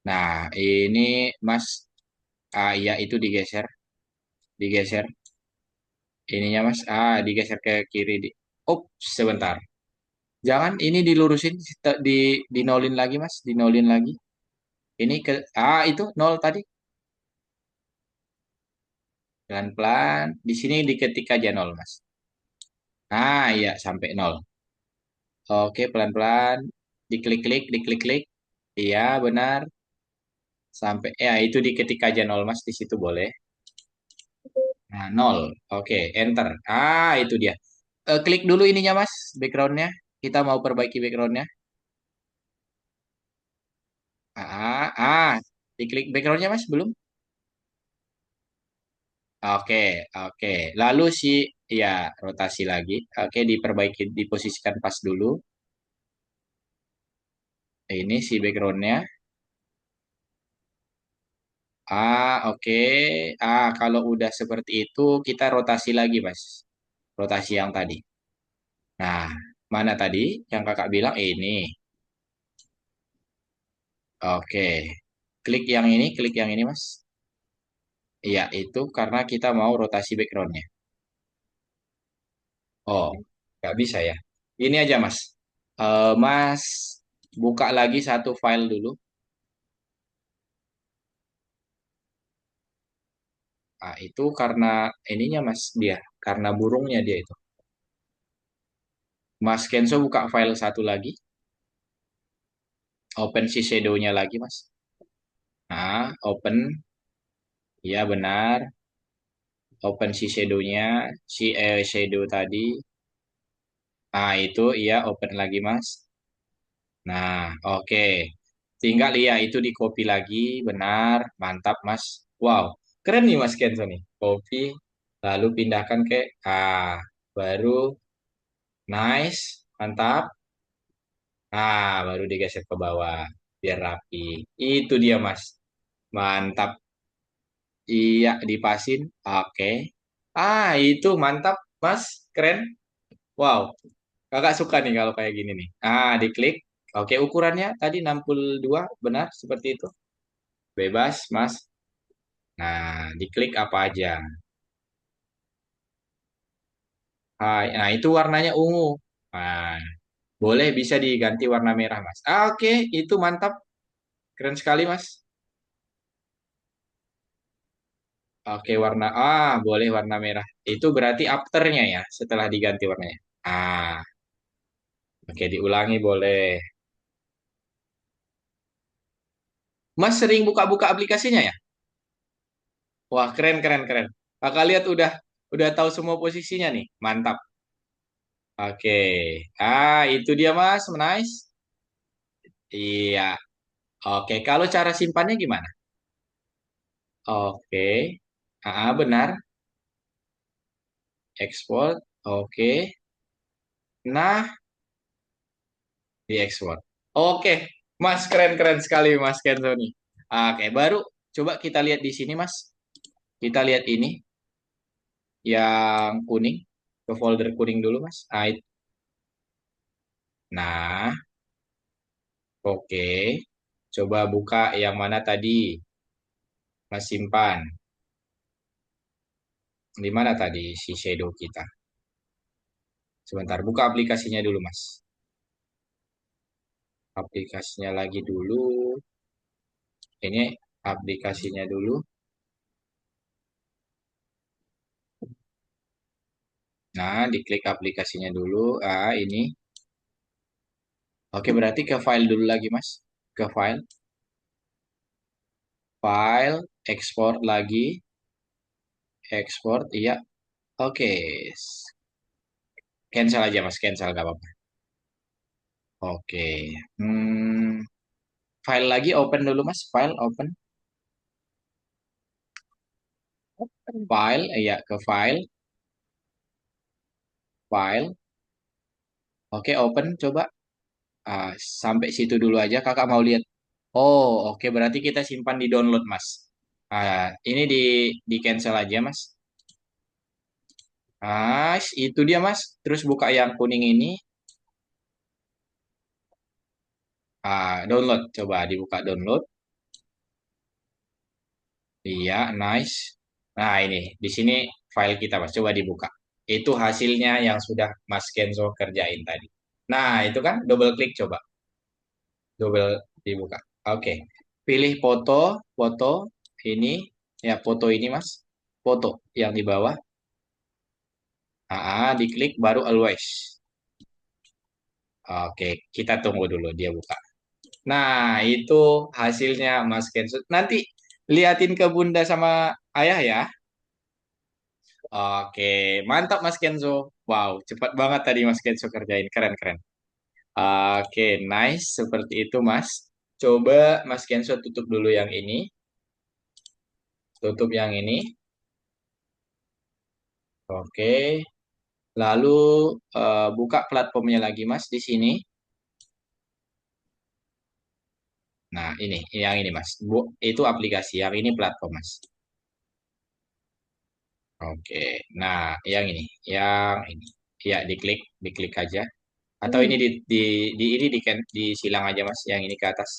[SPEAKER 1] Nah, ini Mas, iya itu digeser. Digeser. Ininya Mas, digeser ke kiri. Oh, sebentar. Jangan, ini dilurusin. Dinolin lagi Mas. Dinolin lagi. Ini itu nol tadi. Pelan-pelan. Di sini diketik aja nol Mas. Ah, iya, sampai nol. Oke, pelan-pelan. Diklik-klik, diklik-klik. Iya, benar. Sampai, ya itu diketik aja nol, Mas. Di situ boleh. Nah, nol. Oke, enter. Ah, itu dia. Klik dulu ininya, Mas. Backgroundnya. Kita mau perbaiki backgroundnya. Ah, diklik backgroundnya, Mas. Belum? Oke, oke. Lalu ya, rotasi lagi. Oke, diperbaiki, diposisikan pas dulu. Ini si backgroundnya. Oke. Kalau udah seperti itu, kita rotasi lagi, Mas. Rotasi yang tadi. Nah, mana tadi yang kakak bilang ini. Oke. Klik yang ini, Mas. Iya, itu karena kita mau rotasi backgroundnya. Oh, nggak bisa ya. Ini aja, Mas. Mas, buka lagi satu file dulu. Itu karena ininya, Mas, dia. Karena burungnya dia itu. Mas Kenzo buka file satu lagi. Open si shadow-nya lagi, Mas. Open. Ya, benar. Open si shadow-nya. Shadow tadi. Itu iya open lagi, Mas. Nah, oke. Tinggal ya itu di copy lagi, benar, mantap, Mas. Wow, keren nih Mas Kenzo nih. Copy, lalu pindahkan ke baru nice, mantap. Baru digeser ke bawah biar rapi. Itu dia, Mas. Mantap. Iya, dipasin. Oke. Itu mantap, Mas. Keren. Wow, kakak suka nih kalau kayak gini nih. Diklik. Oke, ukurannya tadi 62, benar seperti itu. Bebas, Mas. Nah, diklik apa aja. Nah, itu warnanya ungu. Nah, boleh bisa diganti warna merah, Mas. Oke, itu mantap. Keren sekali, Mas. Oke, boleh warna merah. Itu berarti afternya ya, setelah diganti warnanya. Ah, oke, diulangi boleh. Mas sering buka-buka aplikasinya ya? Wah, keren, keren, keren. Kakak lihat udah tahu semua posisinya nih. Mantap. Oke. Itu dia Mas, nice. Iya. Oke, kalau cara simpannya gimana? Oke. Benar. Ekspor. Oke. Nah, diekspor. Oke, Mas keren-keren sekali Mas Kenzo nih. Oke, baru coba kita lihat di sini Mas. Kita lihat ini yang kuning. Ke folder kuning dulu Mas. Nah, oke. Coba buka yang mana tadi Mas simpan. Di mana tadi si shadow kita? Sebentar, buka aplikasinya dulu Mas. Aplikasinya lagi dulu. Ini aplikasinya dulu. Nah, diklik aplikasinya dulu. Ini. Oke, berarti ke file dulu lagi, Mas. Ke file, file, export lagi, export, iya. Oke, cancel aja, Mas. Cancel, gak apa-apa. Oke. Hmm, file lagi, open dulu, Mas. File, open. File, iya, ke file, file. Oke, open, coba. Sampai situ dulu aja, kakak mau lihat. Oh, oke, berarti kita simpan di download, Mas. Ini di cancel aja, Mas. Itu dia, Mas. Terus buka yang kuning ini. Download, coba dibuka download. Iya, nice. Nah, ini di sini file kita, Mas. Coba dibuka. Itu hasilnya yang sudah Mas Kenzo kerjain tadi. Nah, itu kan double klik coba. Double dibuka. Oke. Pilih foto, foto ini ya foto ini, Mas. Foto yang di bawah. Diklik baru always. Oke, kita tunggu dulu dia buka. Nah, itu hasilnya Mas Kenzo. Nanti liatin ke Bunda sama Ayah ya. Oke, mantap Mas Kenzo. Wow, cepat banget tadi Mas Kenzo kerjain. Keren, keren. Oke, nice. Seperti itu, Mas. Coba Mas Kenzo tutup dulu yang ini. Tutup yang ini. Oke. Lalu buka platformnya lagi, Mas, di sini. Nah, ini, yang ini, Mas. Itu aplikasi, yang ini platform, Mas. Oke. Nah, yang ini. Ya, diklik, diklik aja. Atau ini
[SPEAKER 2] Hmm.
[SPEAKER 1] disilang aja, Mas. Yang ini ke atas.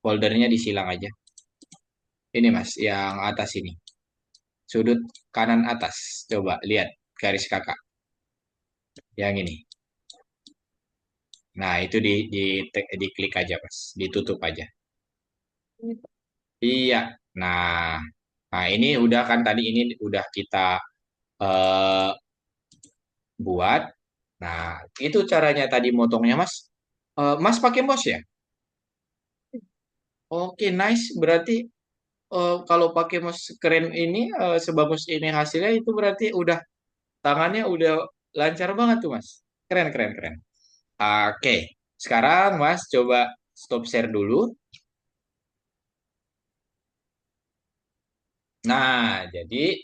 [SPEAKER 1] Foldernya disilang aja. Ini Mas, yang atas ini. Sudut kanan atas. Coba lihat garis kakak. Yang ini. Nah, itu diklik aja Mas. Ditutup aja. Iya. Nah, nah ini udah kan tadi ini udah kita eh, buat. Nah, itu caranya tadi motongnya Mas. Mas pakai mouse ya? Oke, nice. Berarti kalau pakai mouse keren ini, sebagus ini hasilnya itu berarti udah tangannya udah lancar banget tuh, Mas. Keren, keren, keren. Oke, sekarang Mas coba stop share dulu. Nah, jadi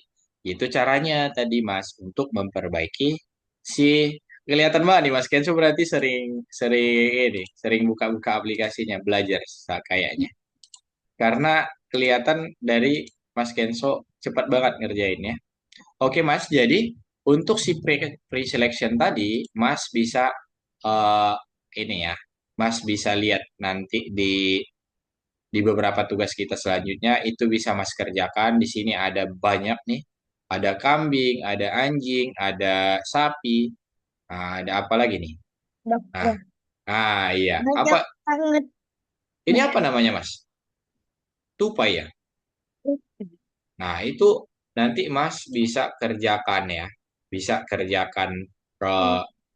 [SPEAKER 1] itu caranya tadi Mas untuk memperbaiki si kelihatan banget nih Mas Kenzo berarti sering sering ini sering buka-buka aplikasinya belajar kayaknya. Karena kelihatan dari Mas Kenzo cepat banget ngerjainnya. Oke Mas, jadi untuk si pre-selection tadi, Mas bisa eh, ini ya, Mas bisa lihat nanti di beberapa tugas kita selanjutnya itu bisa Mas kerjakan. Di sini ada banyak nih, ada kambing, ada anjing, ada sapi, ada apa lagi nih? Nah,
[SPEAKER 2] Dokter.
[SPEAKER 1] iya, apa
[SPEAKER 2] Banyak banget.
[SPEAKER 1] ini apa namanya Mas? Tupai ya. Nah, itu nanti Mas bisa kerjakan ya. Bisa kerjakan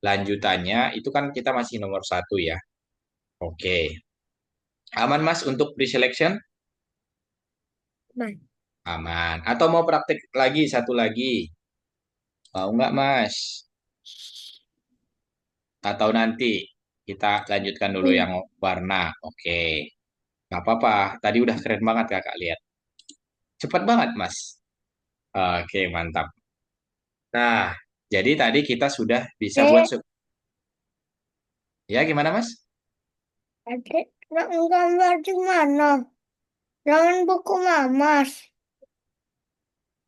[SPEAKER 1] lanjutannya. Itu kan kita masih nomor satu ya. Oke. Aman Mas untuk pre-selection?
[SPEAKER 2] Nah,
[SPEAKER 1] Aman. Atau mau praktek lagi, satu lagi? Mau nggak Mas? Atau nanti kita lanjutkan dulu
[SPEAKER 2] hmm.
[SPEAKER 1] yang warna. Oke. Nggak apa-apa. Tadi udah keren banget kakak lihat. Cepat banget Mas. Oke, mantap. Nah, jadi tadi kita sudah bisa buat...
[SPEAKER 2] Dek,
[SPEAKER 1] Ya, gimana Mas?
[SPEAKER 2] adik nak gambar di mana? Jangan buku mamas.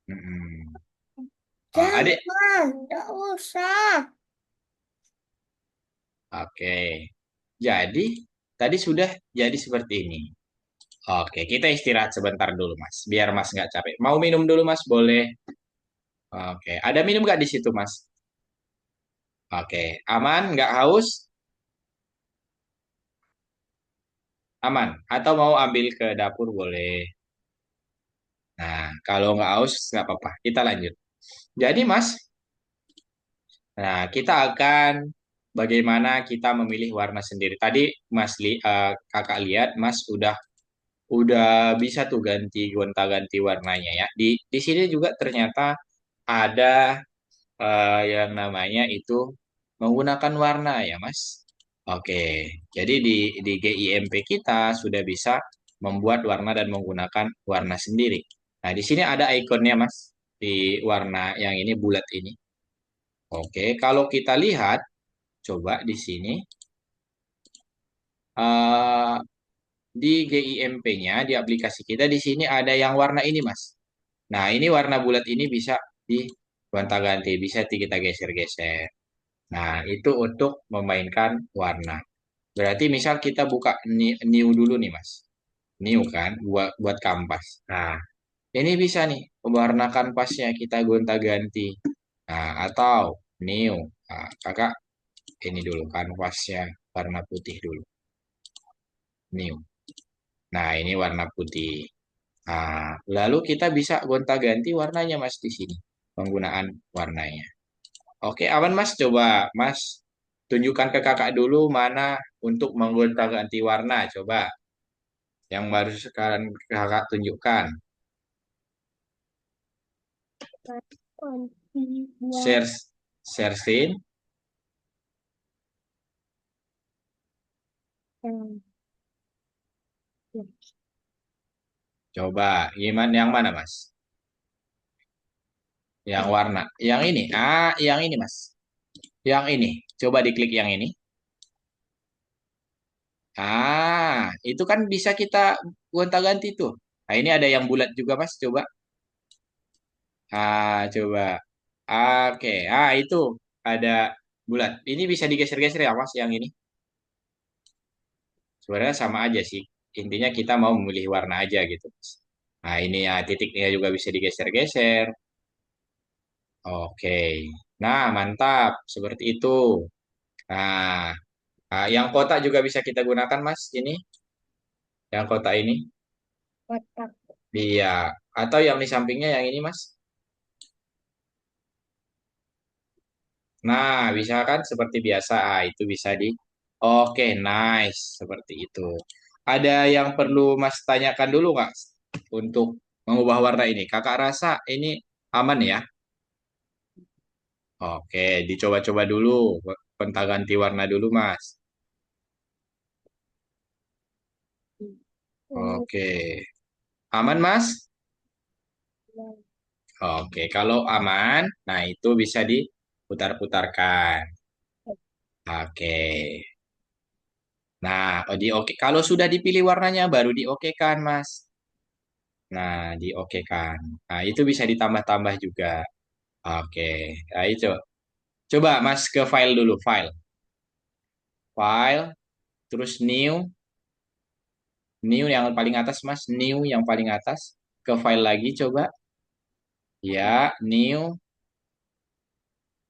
[SPEAKER 1] Mm-mm. Adik,
[SPEAKER 2] Jangan, tidak usah.
[SPEAKER 1] oke. Jadi, tadi sudah jadi seperti ini. Oke, kita istirahat sebentar dulu, Mas. Biar Mas nggak capek. Mau minum dulu, Mas? Boleh. Oke, ada minum nggak di situ, Mas? Oke, aman? Nggak haus? Aman. Atau mau ambil ke dapur? Boleh. Nah, kalau nggak haus, nggak apa-apa. Kita lanjut. Jadi, Mas, nah kita akan bagaimana kita memilih warna sendiri. Tadi kakak lihat Mas udah bisa tuh gonta-ganti warnanya ya. Di sini juga ternyata ada yang namanya itu menggunakan warna ya Mas. Oke, jadi di GIMP kita sudah bisa membuat warna dan menggunakan warna sendiri. Nah, di sini ada ikonnya Mas di warna yang ini bulat ini. Oke, kalau kita lihat coba di sini eh, di GIMP-nya di aplikasi kita di sini ada yang warna ini Mas. Nah, ini warna bulat ini bisa digonta-ganti, bisa kita geser-geser. Nah, itu untuk memainkan warna. Berarti misal kita buka new dulu nih, Mas. New kan, buat kanvas. Nah, ini bisa nih, warna kanvasnya kita gonta-ganti. Nah, atau new. Nah, kakak ini dulu, kanvasnya warna putih dulu. New. Nah, ini warna putih. Nah, lalu kita bisa gonta-ganti warnanya, Mas, di sini. Penggunaan warnanya. Oke, aman Mas. Coba Mas tunjukkan ke kakak dulu mana untuk menggonta-ganti warna. Coba yang baru sekarang kakak tunjukkan.
[SPEAKER 2] Kunci buat
[SPEAKER 1] Share, share screen.
[SPEAKER 2] yang
[SPEAKER 1] Coba gimana yang mana Mas? Yang warna. Yang ini. Ah, yang ini Mas. Yang ini. Coba diklik yang ini. Ah, itu kan bisa kita gonta-ganti tuh. Nah, ini ada yang bulat juga Mas. Coba. Ah, coba. Oke. Ah, itu ada bulat. Ini bisa digeser-geser ya Mas yang ini. Sebenarnya sama aja sih. Intinya kita mau memilih warna aja gitu. Nah, ini ya titiknya juga bisa digeser-geser. Oke. Nah, mantap. Seperti itu. Nah, yang kotak juga bisa kita gunakan, Mas. Ini, yang kotak ini.
[SPEAKER 2] kotak.
[SPEAKER 1] Iya. Atau yang di sampingnya yang ini, Mas. Nah, bisa kan seperti biasa. Ah, itu bisa di. Oke, nice. Seperti itu. Ada yang perlu Mas tanyakan dulu nggak untuk mengubah warna ini? Kakak rasa ini aman ya? Oke, dicoba-coba dulu. Gonta-ganti warna dulu, Mas.
[SPEAKER 2] Hmm.
[SPEAKER 1] Oke. Aman, Mas? Oke, kalau aman, nah itu bisa diputar-putarkan. Oke. Nah, di oke. Kalau sudah dipilih warnanya, baru di oke kan, Mas? Nah, di oke kan. Nah, itu bisa ditambah-tambah juga. Oke. Nah, itu. Coba, Mas, ke file dulu. File. File. Terus new. New yang paling atas, Mas. New yang paling atas. Ke file lagi, coba. Ya, new.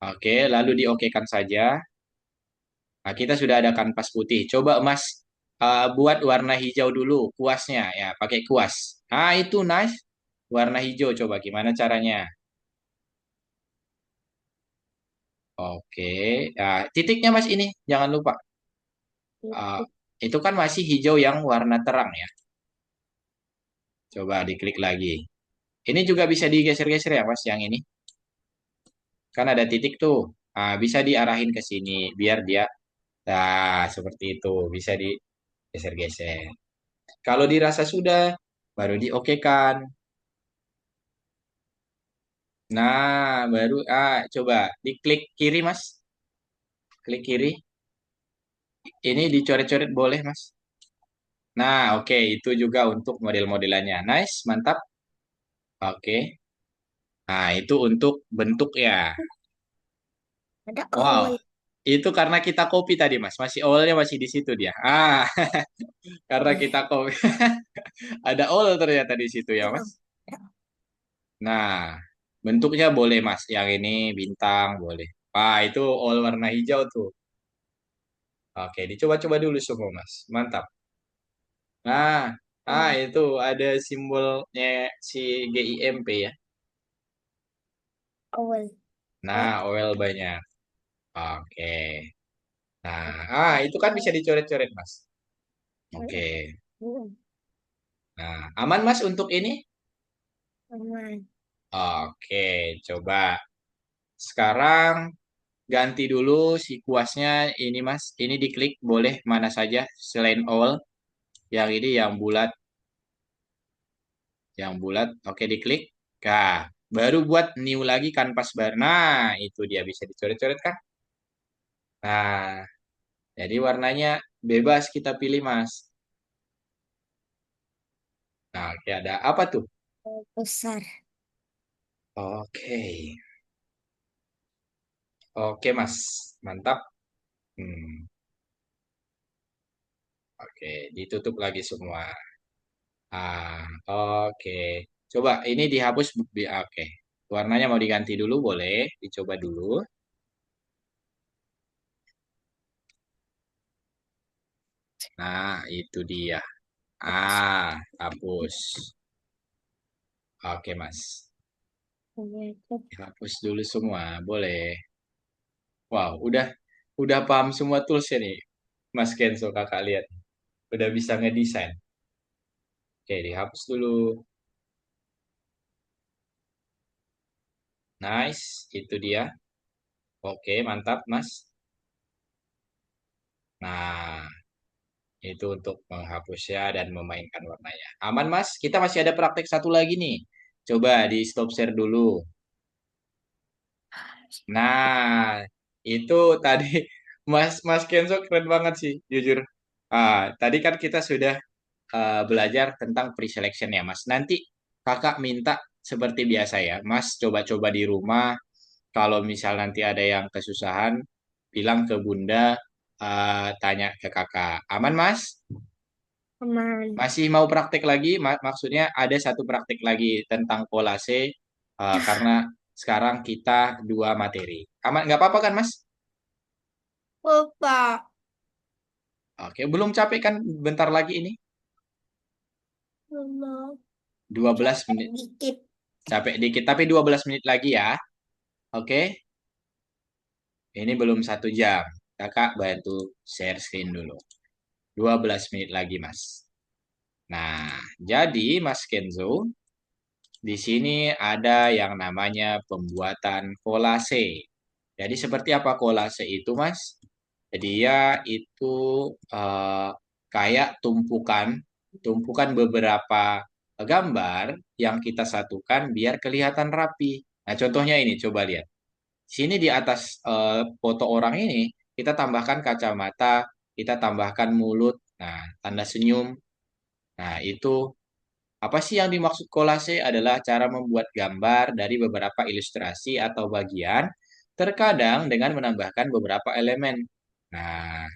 [SPEAKER 1] Oke, lalu diokekan saja. Nah, kita sudah ada kanvas putih. Coba Mas buat warna hijau dulu kuasnya ya, pakai kuas. Ah, itu nice. Warna hijau coba gimana caranya? Oke. Nah, titiknya Mas ini jangan lupa. Ah, itu kan masih hijau yang warna terang ya. Coba diklik lagi. Ini juga bisa digeser-geser ya Mas yang ini. Kan ada titik tuh. Ah, bisa diarahin ke sini biar dia seperti itu. Bisa digeser-geser. Kalau dirasa sudah, baru diokekan. Nah, baru coba diklik kiri, Mas. Klik kiri. Ini dicoret-coret boleh, Mas. Nah, oke, itu juga untuk model-modelannya. Nice, mantap. Oke. Nah, itu untuk bentuk ya.
[SPEAKER 2] Ada
[SPEAKER 1] Wow.
[SPEAKER 2] owl.
[SPEAKER 1] Itu karena kita copy tadi, Mas. Masih awalnya masih di situ dia. Ah, karena
[SPEAKER 2] Eh,
[SPEAKER 1] kita copy. Ada all ternyata di situ ya,
[SPEAKER 2] ya,
[SPEAKER 1] Mas. Nah, bentuknya boleh, Mas. Yang ini bintang boleh. Wah, itu all warna hijau tuh. Oke, dicoba-coba dulu semua, Mas. Mantap. Nah, itu ada simbolnya si GIMP ya.
[SPEAKER 2] owl.
[SPEAKER 1] Nah,
[SPEAKER 2] Eh,
[SPEAKER 1] OL banyak. Oke. Nah, itu kan bisa dicoret-coret, Mas. Oke.
[SPEAKER 2] Belum.
[SPEAKER 1] Nah, aman, Mas, untuk ini?
[SPEAKER 2] Aman.
[SPEAKER 1] Oke, coba. Sekarang ganti dulu si kuasnya ini, Mas. Ini diklik boleh mana saja selain all. Yang ini yang bulat. Oke, diklik. Nah, baru buat new lagi kanvas baru. Nah, itu dia bisa dicoret-coret kan? Nah, jadi warnanya bebas kita pilih, Mas. Nah, oke, ada apa tuh?
[SPEAKER 2] Besar.
[SPEAKER 1] Oke. Oke, Mas. Mantap. Hmm, oke, ditutup lagi semua. Oke. Coba ini dihapus. Oke. Warnanya mau diganti dulu, boleh. Dicoba dulu. Nah, itu dia. Hapus. Oke, Mas. Hapus dulu semua, boleh. Wow, udah paham semua tools ya nih, Mas Kenzo kakak lihat. Udah bisa ngedesain. Oke, dihapus dulu. Nice, itu dia. Oke, mantap, Mas. Nah, itu untuk menghapusnya dan memainkan warnanya. Aman, Mas? Kita masih ada praktek satu lagi nih. Coba di stop share dulu. Nah, itu tadi Mas Kenzo keren banget sih, jujur. Tadi kan kita sudah belajar tentang pre-selection ya, Mas. Nanti kakak minta seperti biasa ya, Mas coba-coba di rumah. Kalau misal nanti ada yang kesusahan, bilang ke Bunda, tanya ke kakak. Aman, Mas?
[SPEAKER 2] Aman.
[SPEAKER 1] Masih mau praktek lagi? Maksudnya ada satu praktek lagi tentang kolase, karena sekarang kita dua materi. Aman, nggak apa-apa kan, Mas?
[SPEAKER 2] Lupa.
[SPEAKER 1] Oke, belum capek kan bentar lagi ini?
[SPEAKER 2] Belum.
[SPEAKER 1] 12 menit.
[SPEAKER 2] Dikit.
[SPEAKER 1] Capek dikit, tapi 12 menit lagi ya. Oke, ini belum 1 jam. Kakak bantu share screen dulu. 12 menit lagi, Mas. Nah, jadi Mas Kenzo, di sini ada yang namanya pembuatan kolase. Jadi seperti apa kolase itu, Mas? Dia itu eh, kayak tumpukan beberapa gambar yang kita satukan biar kelihatan rapi. Nah, contohnya ini, coba lihat. Sini di atas foto orang ini, kita tambahkan kacamata, kita tambahkan mulut, nah, tanda senyum. Nah, itu apa sih yang dimaksud kolase adalah cara membuat gambar dari beberapa ilustrasi atau bagian, terkadang dengan menambahkan beberapa elemen. Nah,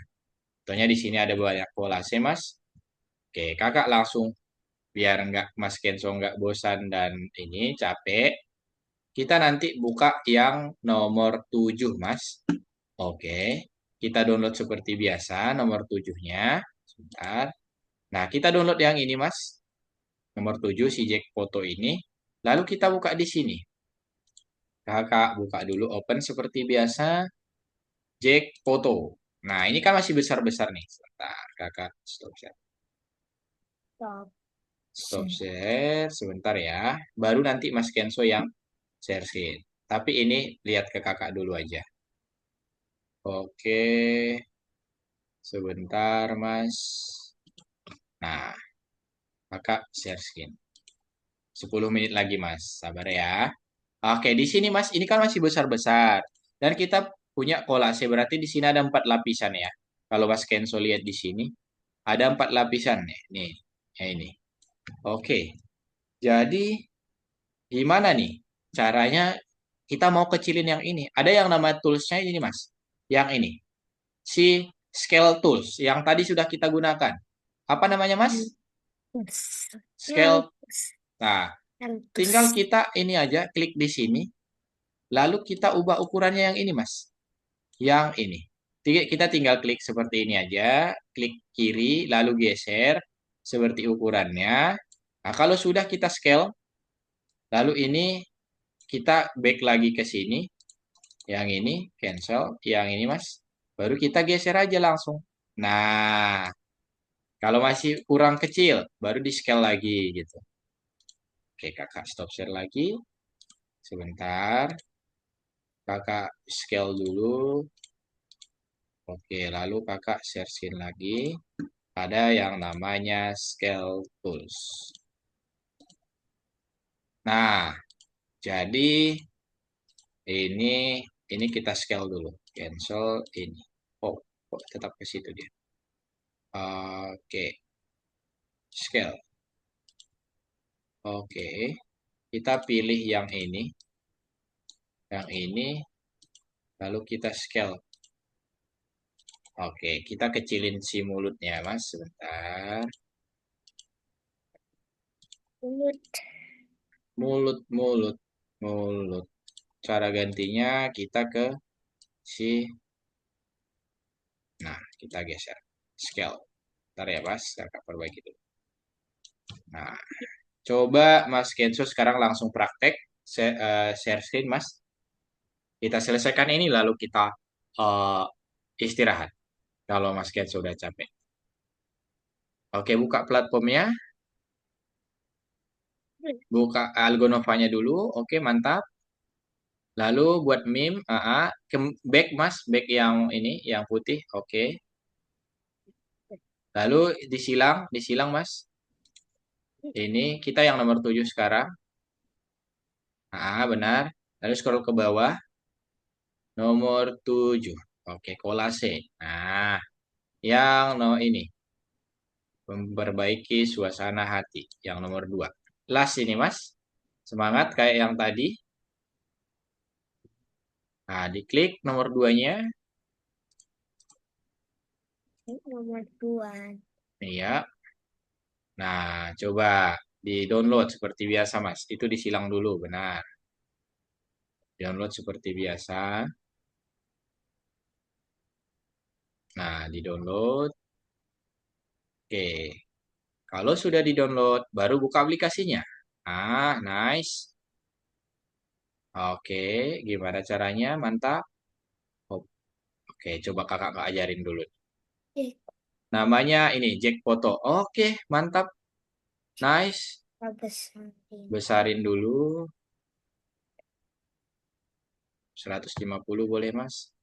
[SPEAKER 1] contohnya di sini ada banyak kolase, Mas. Oke, kakak langsung biar nggak Mas Kenzo nggak bosan dan ini capek. Kita nanti buka yang nomor 7, Mas. Oke, kita download seperti biasa nomor 7-nya. Sebentar. Nah, kita download yang ini, Mas. Nomor 7 si Jack Foto ini. Lalu kita buka di sini. Kakak buka dulu open seperti biasa. Jack Foto. Nah, ini kan masih besar-besar nih. Sebentar, kakak stop share.
[SPEAKER 2] Stop.
[SPEAKER 1] Stop share sebentar ya. Baru nanti Mas Kenso yang share screen. Tapi ini lihat ke kakak dulu aja. Oke, sebentar Mas. Nah, kakak share screen. 10 menit lagi Mas. Sabar ya. Oke, di sini Mas, ini kan masih besar-besar. Dan kita punya kolase, berarti di sini ada 4 lapisan ya. Kalau Mas Kenso lihat di sini, ada 4 lapisan nih. Nih, ya ini. Oke, jadi gimana nih caranya kita mau kecilin yang ini? Ada yang nama toolsnya ini Mas. Yang ini. Si Scale Tools, yang tadi sudah kita gunakan. Apa namanya Mas? Scale. Nah, tinggal
[SPEAKER 2] Lentus.
[SPEAKER 1] kita ini aja, klik di sini. Lalu kita ubah ukurannya yang ini Mas. Yang ini. Kita tinggal klik seperti ini aja, klik kiri, lalu geser seperti ukurannya. Nah, kalau sudah kita scale, lalu ini kita back lagi ke sini, yang ini cancel, yang ini Mas. Baru kita geser aja langsung. Nah, kalau masih kurang kecil, baru di scale lagi gitu. Oke, kakak stop share lagi. Sebentar. Kakak scale dulu. Oke, lalu kakak share screen lagi. Ada yang namanya scale tools. Nah, jadi ini kita scale dulu. Cancel ini. Oh, kok tetap ke situ dia. Oke, scale. Oke, kita pilih yang ini. Yang ini, lalu kita scale. Oke, kita kecilin si mulutnya, Mas. Sebentar.
[SPEAKER 2] Mulut.
[SPEAKER 1] Mulut, mulut, mulut. Cara gantinya kita ke si, nah, kita geser. Scale. Ntar ya, Mas. Kakak perbaiki dulu. Nah, coba Mas Kenso sekarang langsung praktek. Share screen, Mas. Kita selesaikan ini, lalu kita eh, istirahat. Kalau Mas Kenso sudah capek. Oke, buka platformnya. Buka Algonovanya dulu. Oke, mantap. Lalu buat meme, back Mas, back yang ini, yang putih. Oke. Lalu disilang Mas. Ini kita yang nomor 7 sekarang. Benar. Lalu scroll ke bawah, nomor 7. Oke, kolase. Nah, yang no ini, memperbaiki suasana hati, yang nomor 2. Last ini Mas. Semangat kayak yang tadi. Nah, diklik nomor 2-nya.
[SPEAKER 2] Nomor 2.
[SPEAKER 1] Iya. Nah, coba di-download seperti biasa, Mas. Itu disilang dulu, benar. Download seperti biasa. Nah, di-download. Oke. Kalau sudah di-download, baru buka aplikasinya. Nice. Oke, gimana caranya? Mantap. Oh, oke, coba kakak ajarin dulu. Namanya ini, Jack Photo. Oke, mantap. Nice.
[SPEAKER 2] Besarin.
[SPEAKER 1] Besarin dulu. 150 boleh, Mas.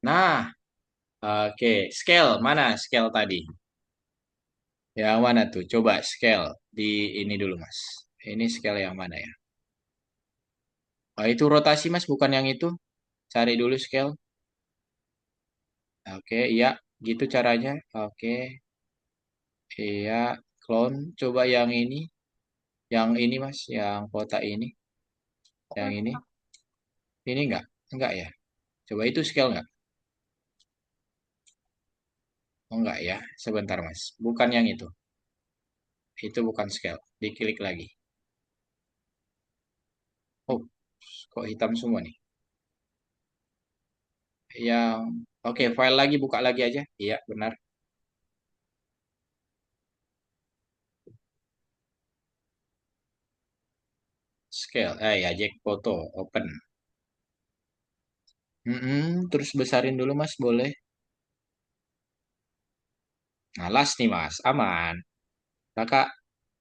[SPEAKER 1] Nah, oke. Scale, mana scale tadi? Yang mana tuh? Coba scale di ini dulu, Mas. Ini scale yang mana ya? Oh, itu rotasi, Mas, bukan yang itu. Cari dulu scale. Oke, iya, gitu caranya. Oke, iya, clone. Coba yang ini. Yang ini, Mas, yang kotak ini. Yang ini.
[SPEAKER 2] Kotak.
[SPEAKER 1] Ini enggak? Enggak ya? Coba itu scale enggak? Oh, enggak ya. Sebentar, Mas. Bukan yang itu. Itu bukan scale. Diklik lagi. Oh, kok hitam semua nih? Yang oke, file lagi buka lagi aja. Iya, benar. Scale. Ya, Jack Photo. Open. Terus besarin dulu Mas, boleh. Nah, last nih Mas, aman. Kakak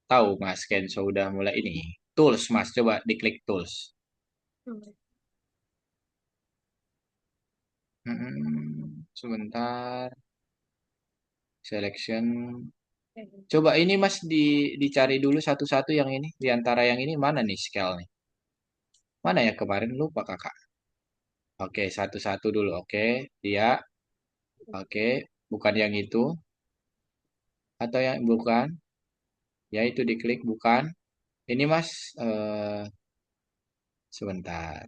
[SPEAKER 1] tahu Mas Kenzo udah mulai ini. Tools Mas, coba diklik tools. Sebentar. Selection. Coba ini Mas dicari dulu satu-satu yang ini. Di antara yang ini mana nih scale nih? Mana ya kemarin lupa Kakak. Oke, satu-satu dulu. Oke, dia. Oke, bukan yang itu. Atau yang bukan. Ya itu diklik bukan. Ini Mas, sebentar.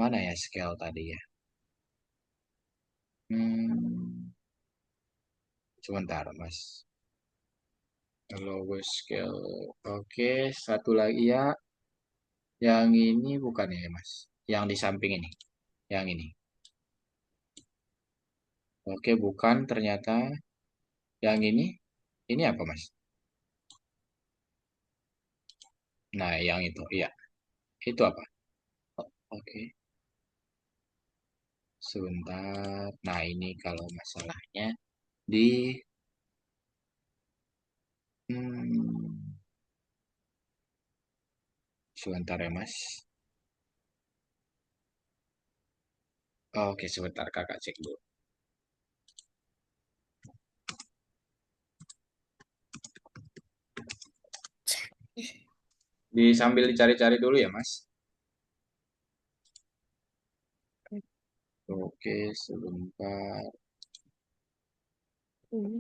[SPEAKER 1] Mana ya scale tadi ya? Hmm, sebentar, Mas. Logo scale. Oke, satu lagi ya. Yang ini bukan ya, Mas. Yang di samping ini. Yang ini. Oke, bukan ternyata. Yang ini. Ini apa, Mas? Nah, yang itu. Iya. Itu apa? Oke. Sebentar. Nah, ini kalau masalahnya di hmm, sebentar ya, Mas. Oke, sebentar Kakak cek dulu. Sambil dicari-cari dulu ya, Mas. Oke, sebentar.
[SPEAKER 2] Hmm.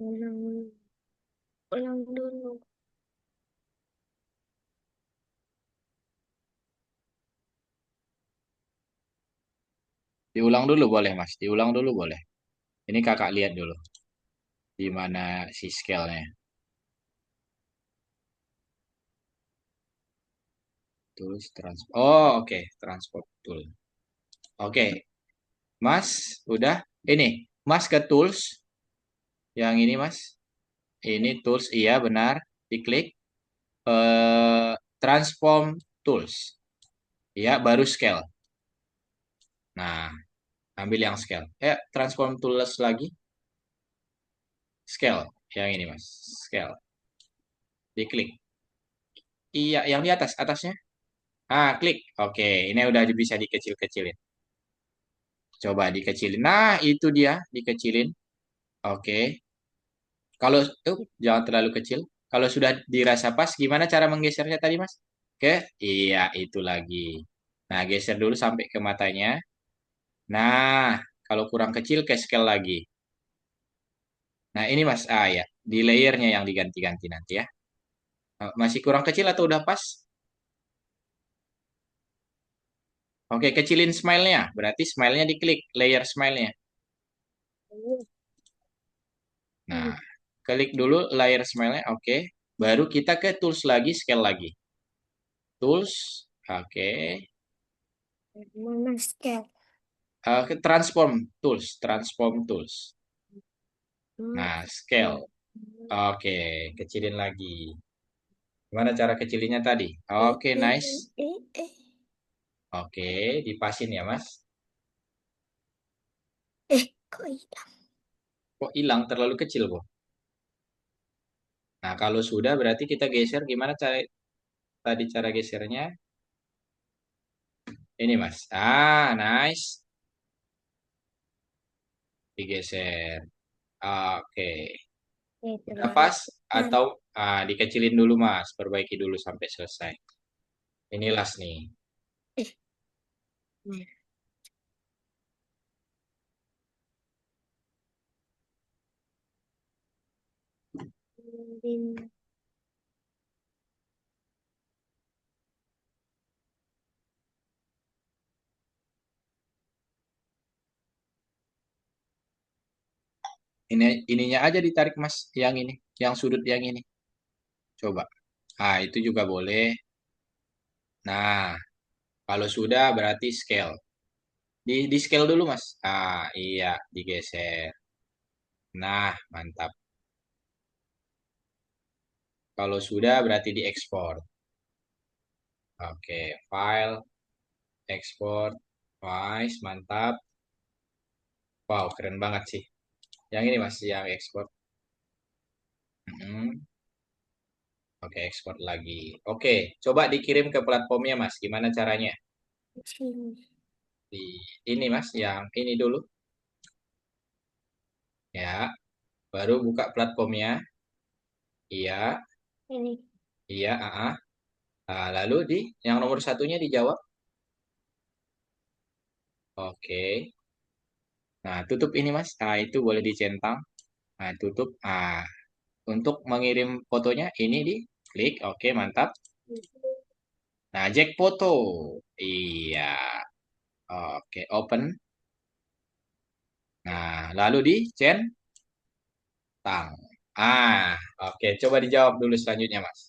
[SPEAKER 2] Ulang, ulang dulu.
[SPEAKER 1] Diulang dulu boleh, Mas. Diulang dulu boleh. Ini Kakak lihat dulu di mana si scale-nya. Tools transport. Oh, oke, transport tool. Oke, Mas, udah. Ini, Mas ke tools. Yang ini, Mas. Ini tools, iya benar. Diklik. Transform tools. Iya, baru scale. Nah, ambil yang scale. Transform tools lagi. Scale. Yang ini, Mas. Scale. Diklik. Iya, yang di atas, atasnya. Klik. Oke, ini udah bisa dikecil-kecilin. Coba dikecilin. Nah, itu dia, dikecilin. Oke. Kalau jangan terlalu kecil. Kalau sudah dirasa pas, gimana cara menggesernya tadi, Mas? Iya, itu lagi. Nah, geser dulu sampai ke matanya. Nah, kalau kurang kecil, ke scale lagi. Nah, ini Mas. Ya. Di layernya yang diganti-ganti nanti ya. Masih kurang kecil atau udah pas? Oke, kecilin smile-nya. Berarti smile-nya diklik, layer smile-nya. Nah, klik dulu layer smile-nya. Oke. Baru kita ke tools lagi, scale lagi. Tools. Oke.
[SPEAKER 2] Mana scale?
[SPEAKER 1] Ke transform tools, transform tools.
[SPEAKER 2] Hmm.
[SPEAKER 1] Nah, scale. Oke, kecilin lagi. Gimana cara kecilinnya tadi? Oke, nice.
[SPEAKER 2] Eh.
[SPEAKER 1] Oke, dipasin ya, Mas.
[SPEAKER 2] Kok hilang?
[SPEAKER 1] Kok hilang terlalu kecil, kok? Nah, kalau sudah berarti kita geser. Gimana cara gesernya? Ini, Mas. Nice. Digeser. Oke. Udah
[SPEAKER 2] Terlalu
[SPEAKER 1] pas
[SPEAKER 2] besar.
[SPEAKER 1] atau dikecilin dulu, Mas. Perbaiki dulu sampai selesai. Ini last nih.
[SPEAKER 2] Eh, nah, Din-
[SPEAKER 1] Ininya aja ditarik, Mas. Yang ini, yang sudut yang ini. Coba. Itu juga boleh. Nah, kalau sudah berarti scale. Di scale dulu, Mas. Iya, digeser. Nah, mantap. Kalau sudah berarti diekspor. Oke, file, ekspor. Wise, mantap. Wow, keren banget sih. Yang ini, Mas, yang ekspor. Mm-mm. Oke, ekspor lagi. Oke, coba dikirim ke platformnya, Mas. Gimana caranya?
[SPEAKER 2] sini.
[SPEAKER 1] Di ini, Mas, yang ini dulu. Ya, baru buka platformnya. Iya,
[SPEAKER 2] Ini.
[SPEAKER 1] iya, lalu yang nomor satunya dijawab. Oke. Nah, tutup ini, Mas. Itu boleh dicentang. Nah, tutup. Untuk mengirim fotonya ini di klik. Oke, mantap. Nah, Jack foto. Iya. Oke, open. Nah, lalu centang. Ah, oke. Coba dijawab dulu selanjutnya, Mas.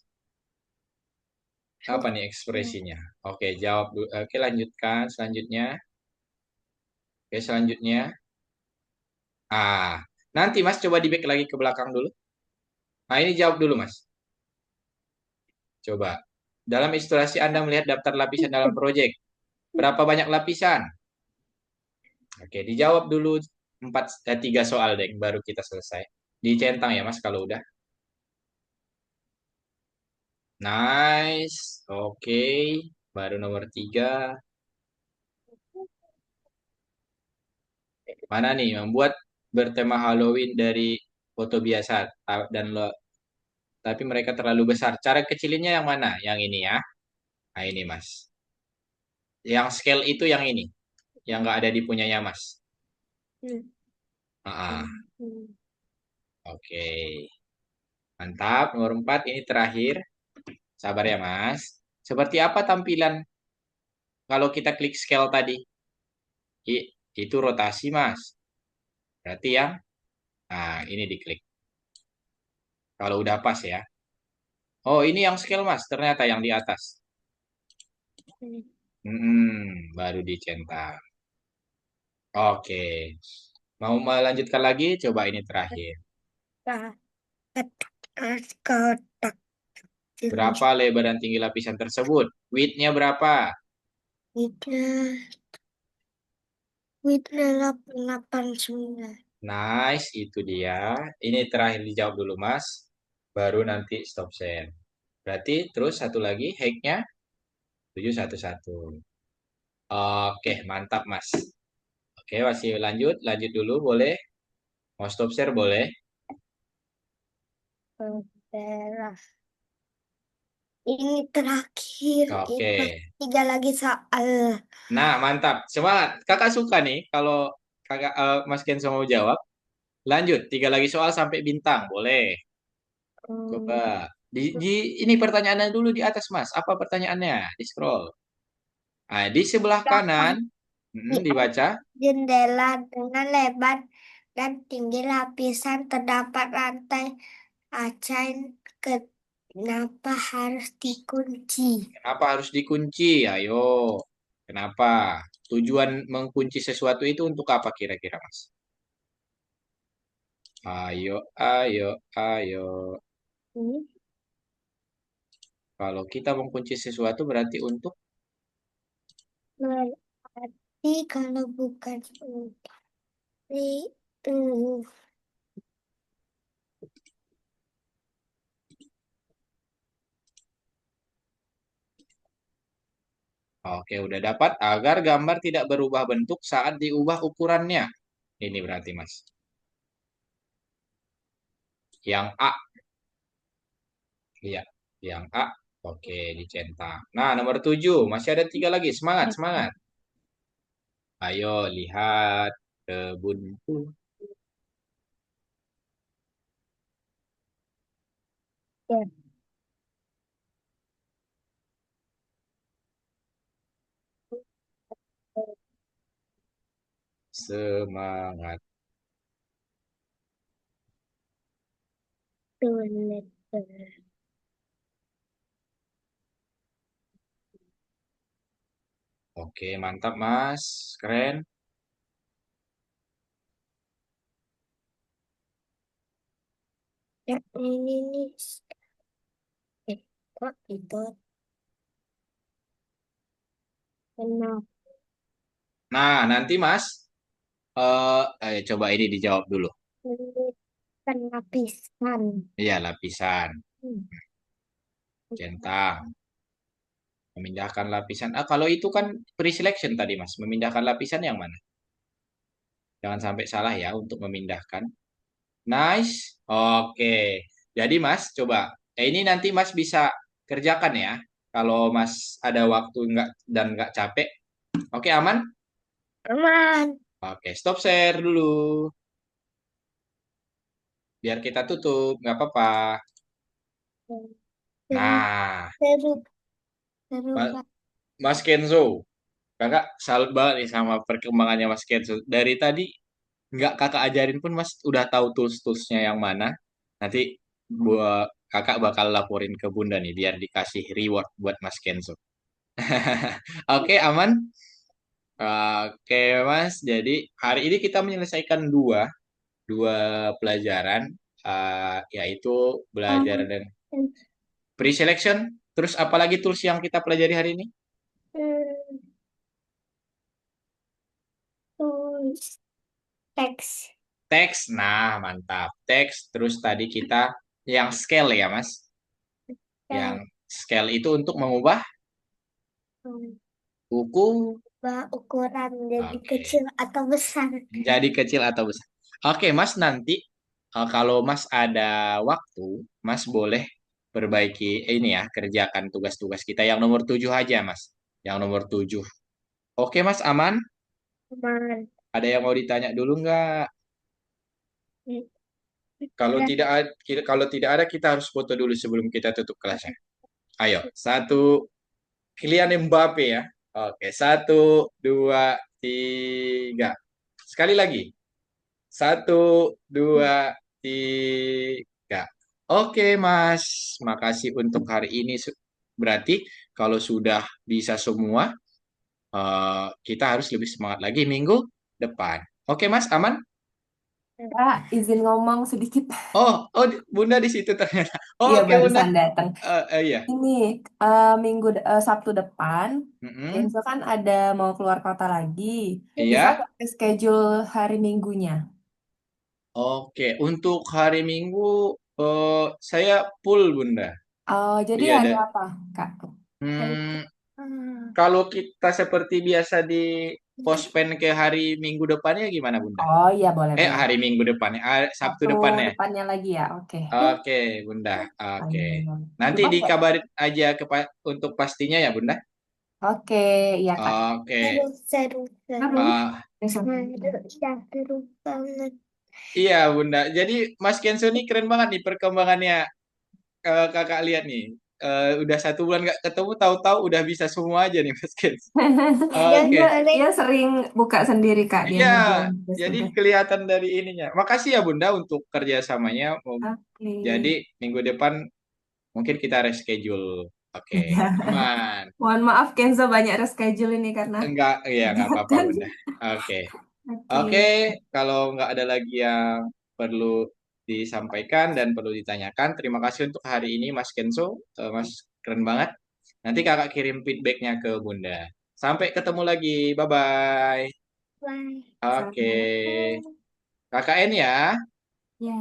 [SPEAKER 1] Apa nih ekspresinya? Oke, jawab dulu. Oke, lanjutkan selanjutnya. Oke, selanjutnya. Ah, nanti Mas coba di back lagi ke belakang dulu. Nah, ini jawab dulu, Mas. Coba. Dalam ilustrasi Anda melihat daftar lapisan dalam proyek. Berapa banyak lapisan? Oke, dijawab dulu 3 soal deh, baru kita selesai. Dicentang ya Mas kalau udah. Nice. Oke, baru nomor 3. Mana nih membuat bertema Halloween dari foto biasa dan tapi mereka terlalu besar. Cara kecilinnya yang mana? Yang ini ya. Nah ini Mas. Yang scale itu yang ini, yang nggak ada di punyanya Mas.
[SPEAKER 2] Hmm.
[SPEAKER 1] Ah, ah.
[SPEAKER 2] Hmm.
[SPEAKER 1] Oke, mantap. Nomor 4 ini terakhir. Sabar ya Mas. Seperti apa tampilan kalau kita klik scale tadi? Itu rotasi Mas. Berarti yang, nah ini diklik. Kalau udah pas ya. Oh ini yang scale Mas, ternyata yang di atas.
[SPEAKER 2] Hmm.
[SPEAKER 1] Baru dicentang. Oke. Mau melanjutkan lagi? Coba ini terakhir.
[SPEAKER 2] Kotak jenis
[SPEAKER 1] Berapa lebar dan tinggi lapisan tersebut? Width-nya berapa?
[SPEAKER 2] widnya widnya 89.
[SPEAKER 1] Nice, itu dia. Ini terakhir dijawab dulu, Mas. Baru nanti stop share. Berarti terus satu lagi, hack-nya 711. Oke, mantap, Mas. Oke, masih lanjut. Lanjut dulu, boleh? Mau stop share, boleh?
[SPEAKER 2] Daerah ini terakhir
[SPEAKER 1] Oke.
[SPEAKER 2] itu tiga lagi soal.
[SPEAKER 1] Nah, mantap. Semangat. Kakak suka nih kalau Mas Kenzo mau jawab. Lanjut, 3 lagi soal sampai bintang, boleh.
[SPEAKER 2] Hmm.
[SPEAKER 1] Coba. Ini pertanyaannya dulu di atas, Mas. Apa pertanyaannya? Di scroll. Nah, di sebelah kanan,
[SPEAKER 2] Di
[SPEAKER 1] dibaca.
[SPEAKER 2] jendela dengan lebar dan tinggi lapisan terdapat lantai kaca yang kenapa harus dikunci?
[SPEAKER 1] Kenapa harus dikunci? Ayo. Kenapa? Tujuan mengunci sesuatu itu untuk apa kira-kira, Mas? Ayo, ayo, ayo.
[SPEAKER 2] Ini
[SPEAKER 1] Kalau kita mengunci sesuatu berarti untuk.
[SPEAKER 2] berarti kalau bukan itu.
[SPEAKER 1] Oke, udah dapat. Agar gambar tidak berubah bentuk saat diubah ukurannya. Ini berarti, Mas. Yang A. Iya, yang A. Oke, dicentang. Nah, nomor 7. Masih ada 3 lagi. Semangat, semangat. Ayo, lihat kebunku.
[SPEAKER 2] Ya,
[SPEAKER 1] Semangat.
[SPEAKER 2] betul.
[SPEAKER 1] Oke, mantap, Mas. Keren.
[SPEAKER 2] Ya, ini nih. Kok itu kenapa
[SPEAKER 1] Nah, nanti, Mas, coba ini dijawab dulu.
[SPEAKER 2] ini penapisan?
[SPEAKER 1] Iya, lapisan.
[SPEAKER 2] Hmm.
[SPEAKER 1] Centang. Memindahkan lapisan. Ah, kalau itu kan pre-selection tadi, Mas. Memindahkan lapisan yang mana? Jangan sampai salah ya untuk memindahkan. Nice. Oke. Jadi Mas, coba. Ini nanti Mas bisa kerjakan ya. Kalau Mas ada waktu nggak capek. Oke, aman?
[SPEAKER 2] Aman.
[SPEAKER 1] Oke, stop share dulu. Biar kita tutup, nggak apa-apa.
[SPEAKER 2] Seru,
[SPEAKER 1] Nah,
[SPEAKER 2] seru, seru,
[SPEAKER 1] Ma-
[SPEAKER 2] Pak.
[SPEAKER 1] Mas Kenzo, kakak salut banget nih sama perkembangannya Mas Kenzo. Dari tadi nggak kakak ajarin pun Mas udah tahu tools-toolsnya yang mana. Nanti buat kakak bakal laporin ke Bunda nih biar dikasih reward buat Mas Kenzo. Oke, aman? Oke, Mas. Jadi hari ini kita menyelesaikan dua pelajaran, yaitu belajar dan pre-selection. Terus apalagi tools yang kita pelajari hari ini?
[SPEAKER 2] Hmm, tulis teks.
[SPEAKER 1] Teks. Nah, mantap. Teks. Terus tadi kita yang scale ya, Mas. Yang
[SPEAKER 2] Dan
[SPEAKER 1] scale itu untuk mengubah buku.
[SPEAKER 2] ukuran jadi
[SPEAKER 1] Oke.
[SPEAKER 2] kecil atau besar.
[SPEAKER 1] Jadi kecil atau besar. Oke, Mas, nanti kalau Mas ada waktu, Mas boleh perbaiki ini ya, kerjakan tugas-tugas kita yang nomor 7 aja, Mas. Yang nomor 7. Oke, Mas, aman?
[SPEAKER 2] Teman.
[SPEAKER 1] Ada yang mau ditanya dulu nggak?
[SPEAKER 2] Udah.
[SPEAKER 1] Kalau tidak ada, kita harus foto dulu sebelum kita tutup kelasnya. Ayo, satu, Kylian Mbappe ya. Oke, satu, dua, tiga. Sekali lagi. Satu, dua, tiga. Oke, Mas. Makasih untuk hari ini. Berarti kalau sudah bisa semua, kita harus lebih semangat lagi minggu depan. Oke, Mas, aman?
[SPEAKER 3] Kak, izin ngomong sedikit.
[SPEAKER 1] Oh, oh, Bunda di situ ternyata. Oh,
[SPEAKER 3] Iya,
[SPEAKER 1] oke, Bunda.
[SPEAKER 3] barusan datang.
[SPEAKER 1] Iya.
[SPEAKER 3] Ini Sabtu depan,
[SPEAKER 1] Mm-mm.
[SPEAKER 3] Kenzo kan ada mau keluar kota lagi. Bisa
[SPEAKER 1] Iya.
[SPEAKER 3] nggak schedule hari Minggunya?
[SPEAKER 1] Oke, untuk hari Minggu saya full, Bunda.
[SPEAKER 3] Jadi
[SPEAKER 1] Iya,
[SPEAKER 3] hari
[SPEAKER 1] ada.
[SPEAKER 3] apa, Kak?
[SPEAKER 2] Hari
[SPEAKER 1] Hmm,
[SPEAKER 2] hmm,
[SPEAKER 1] Kalau kita seperti biasa di postpone ke hari Minggu depannya gimana, Bunda?
[SPEAKER 3] Oh iya, boleh-boleh.
[SPEAKER 1] Hari Minggu depannya, Sabtu
[SPEAKER 3] Sabtu
[SPEAKER 1] depannya.
[SPEAKER 3] depannya lagi ya, oke.
[SPEAKER 1] Oke, Bunda. Oke.
[SPEAKER 3] Ayo.
[SPEAKER 1] Nanti
[SPEAKER 3] Cuma nggak?
[SPEAKER 1] dikabarin aja untuk pastinya ya, Bunda.
[SPEAKER 3] Oke, iya Kak.
[SPEAKER 2] seru,
[SPEAKER 1] Oke.
[SPEAKER 2] seru, seru.
[SPEAKER 3] Terus?
[SPEAKER 1] Eh,
[SPEAKER 3] Besok.
[SPEAKER 2] Seru, ya, seru banget.
[SPEAKER 1] iya, Bunda. Jadi Mas Kenzo ini keren banget nih perkembangannya. Kakak lihat nih. Udah 1 bulan nggak ketemu, tahu-tahu udah bisa semua aja nih, Mas Kenzo.
[SPEAKER 2] Ya,
[SPEAKER 1] Oke.
[SPEAKER 2] boleh.
[SPEAKER 3] Dia sering buka sendiri Kak, dia
[SPEAKER 1] Iya,
[SPEAKER 3] ngerjain
[SPEAKER 1] jadi
[SPEAKER 3] tugas-tugas.
[SPEAKER 1] kelihatan dari ininya. Makasih ya Bunda untuk kerjasamanya.
[SPEAKER 3] Oke.
[SPEAKER 1] Jadi minggu depan mungkin kita reschedule. Oke,
[SPEAKER 3] Iya.
[SPEAKER 1] aman.
[SPEAKER 3] Mohon maaf Kenzo banyak reschedule ini karena
[SPEAKER 1] Enggak, ya nggak apa-apa
[SPEAKER 3] kegiatan.
[SPEAKER 1] Bunda. Oke,
[SPEAKER 3] Oke.
[SPEAKER 1] oke. Kalau nggak ada lagi yang perlu disampaikan dan perlu ditanyakan, terima kasih untuk hari ini Mas Kenzo. Mas keren banget. Nanti kakak kirim feedbacknya ke Bunda. Sampai ketemu lagi. Bye-bye.
[SPEAKER 2] Bye.
[SPEAKER 1] Oke.
[SPEAKER 3] Assalamualaikum.
[SPEAKER 1] KKN ya.
[SPEAKER 3] Ya.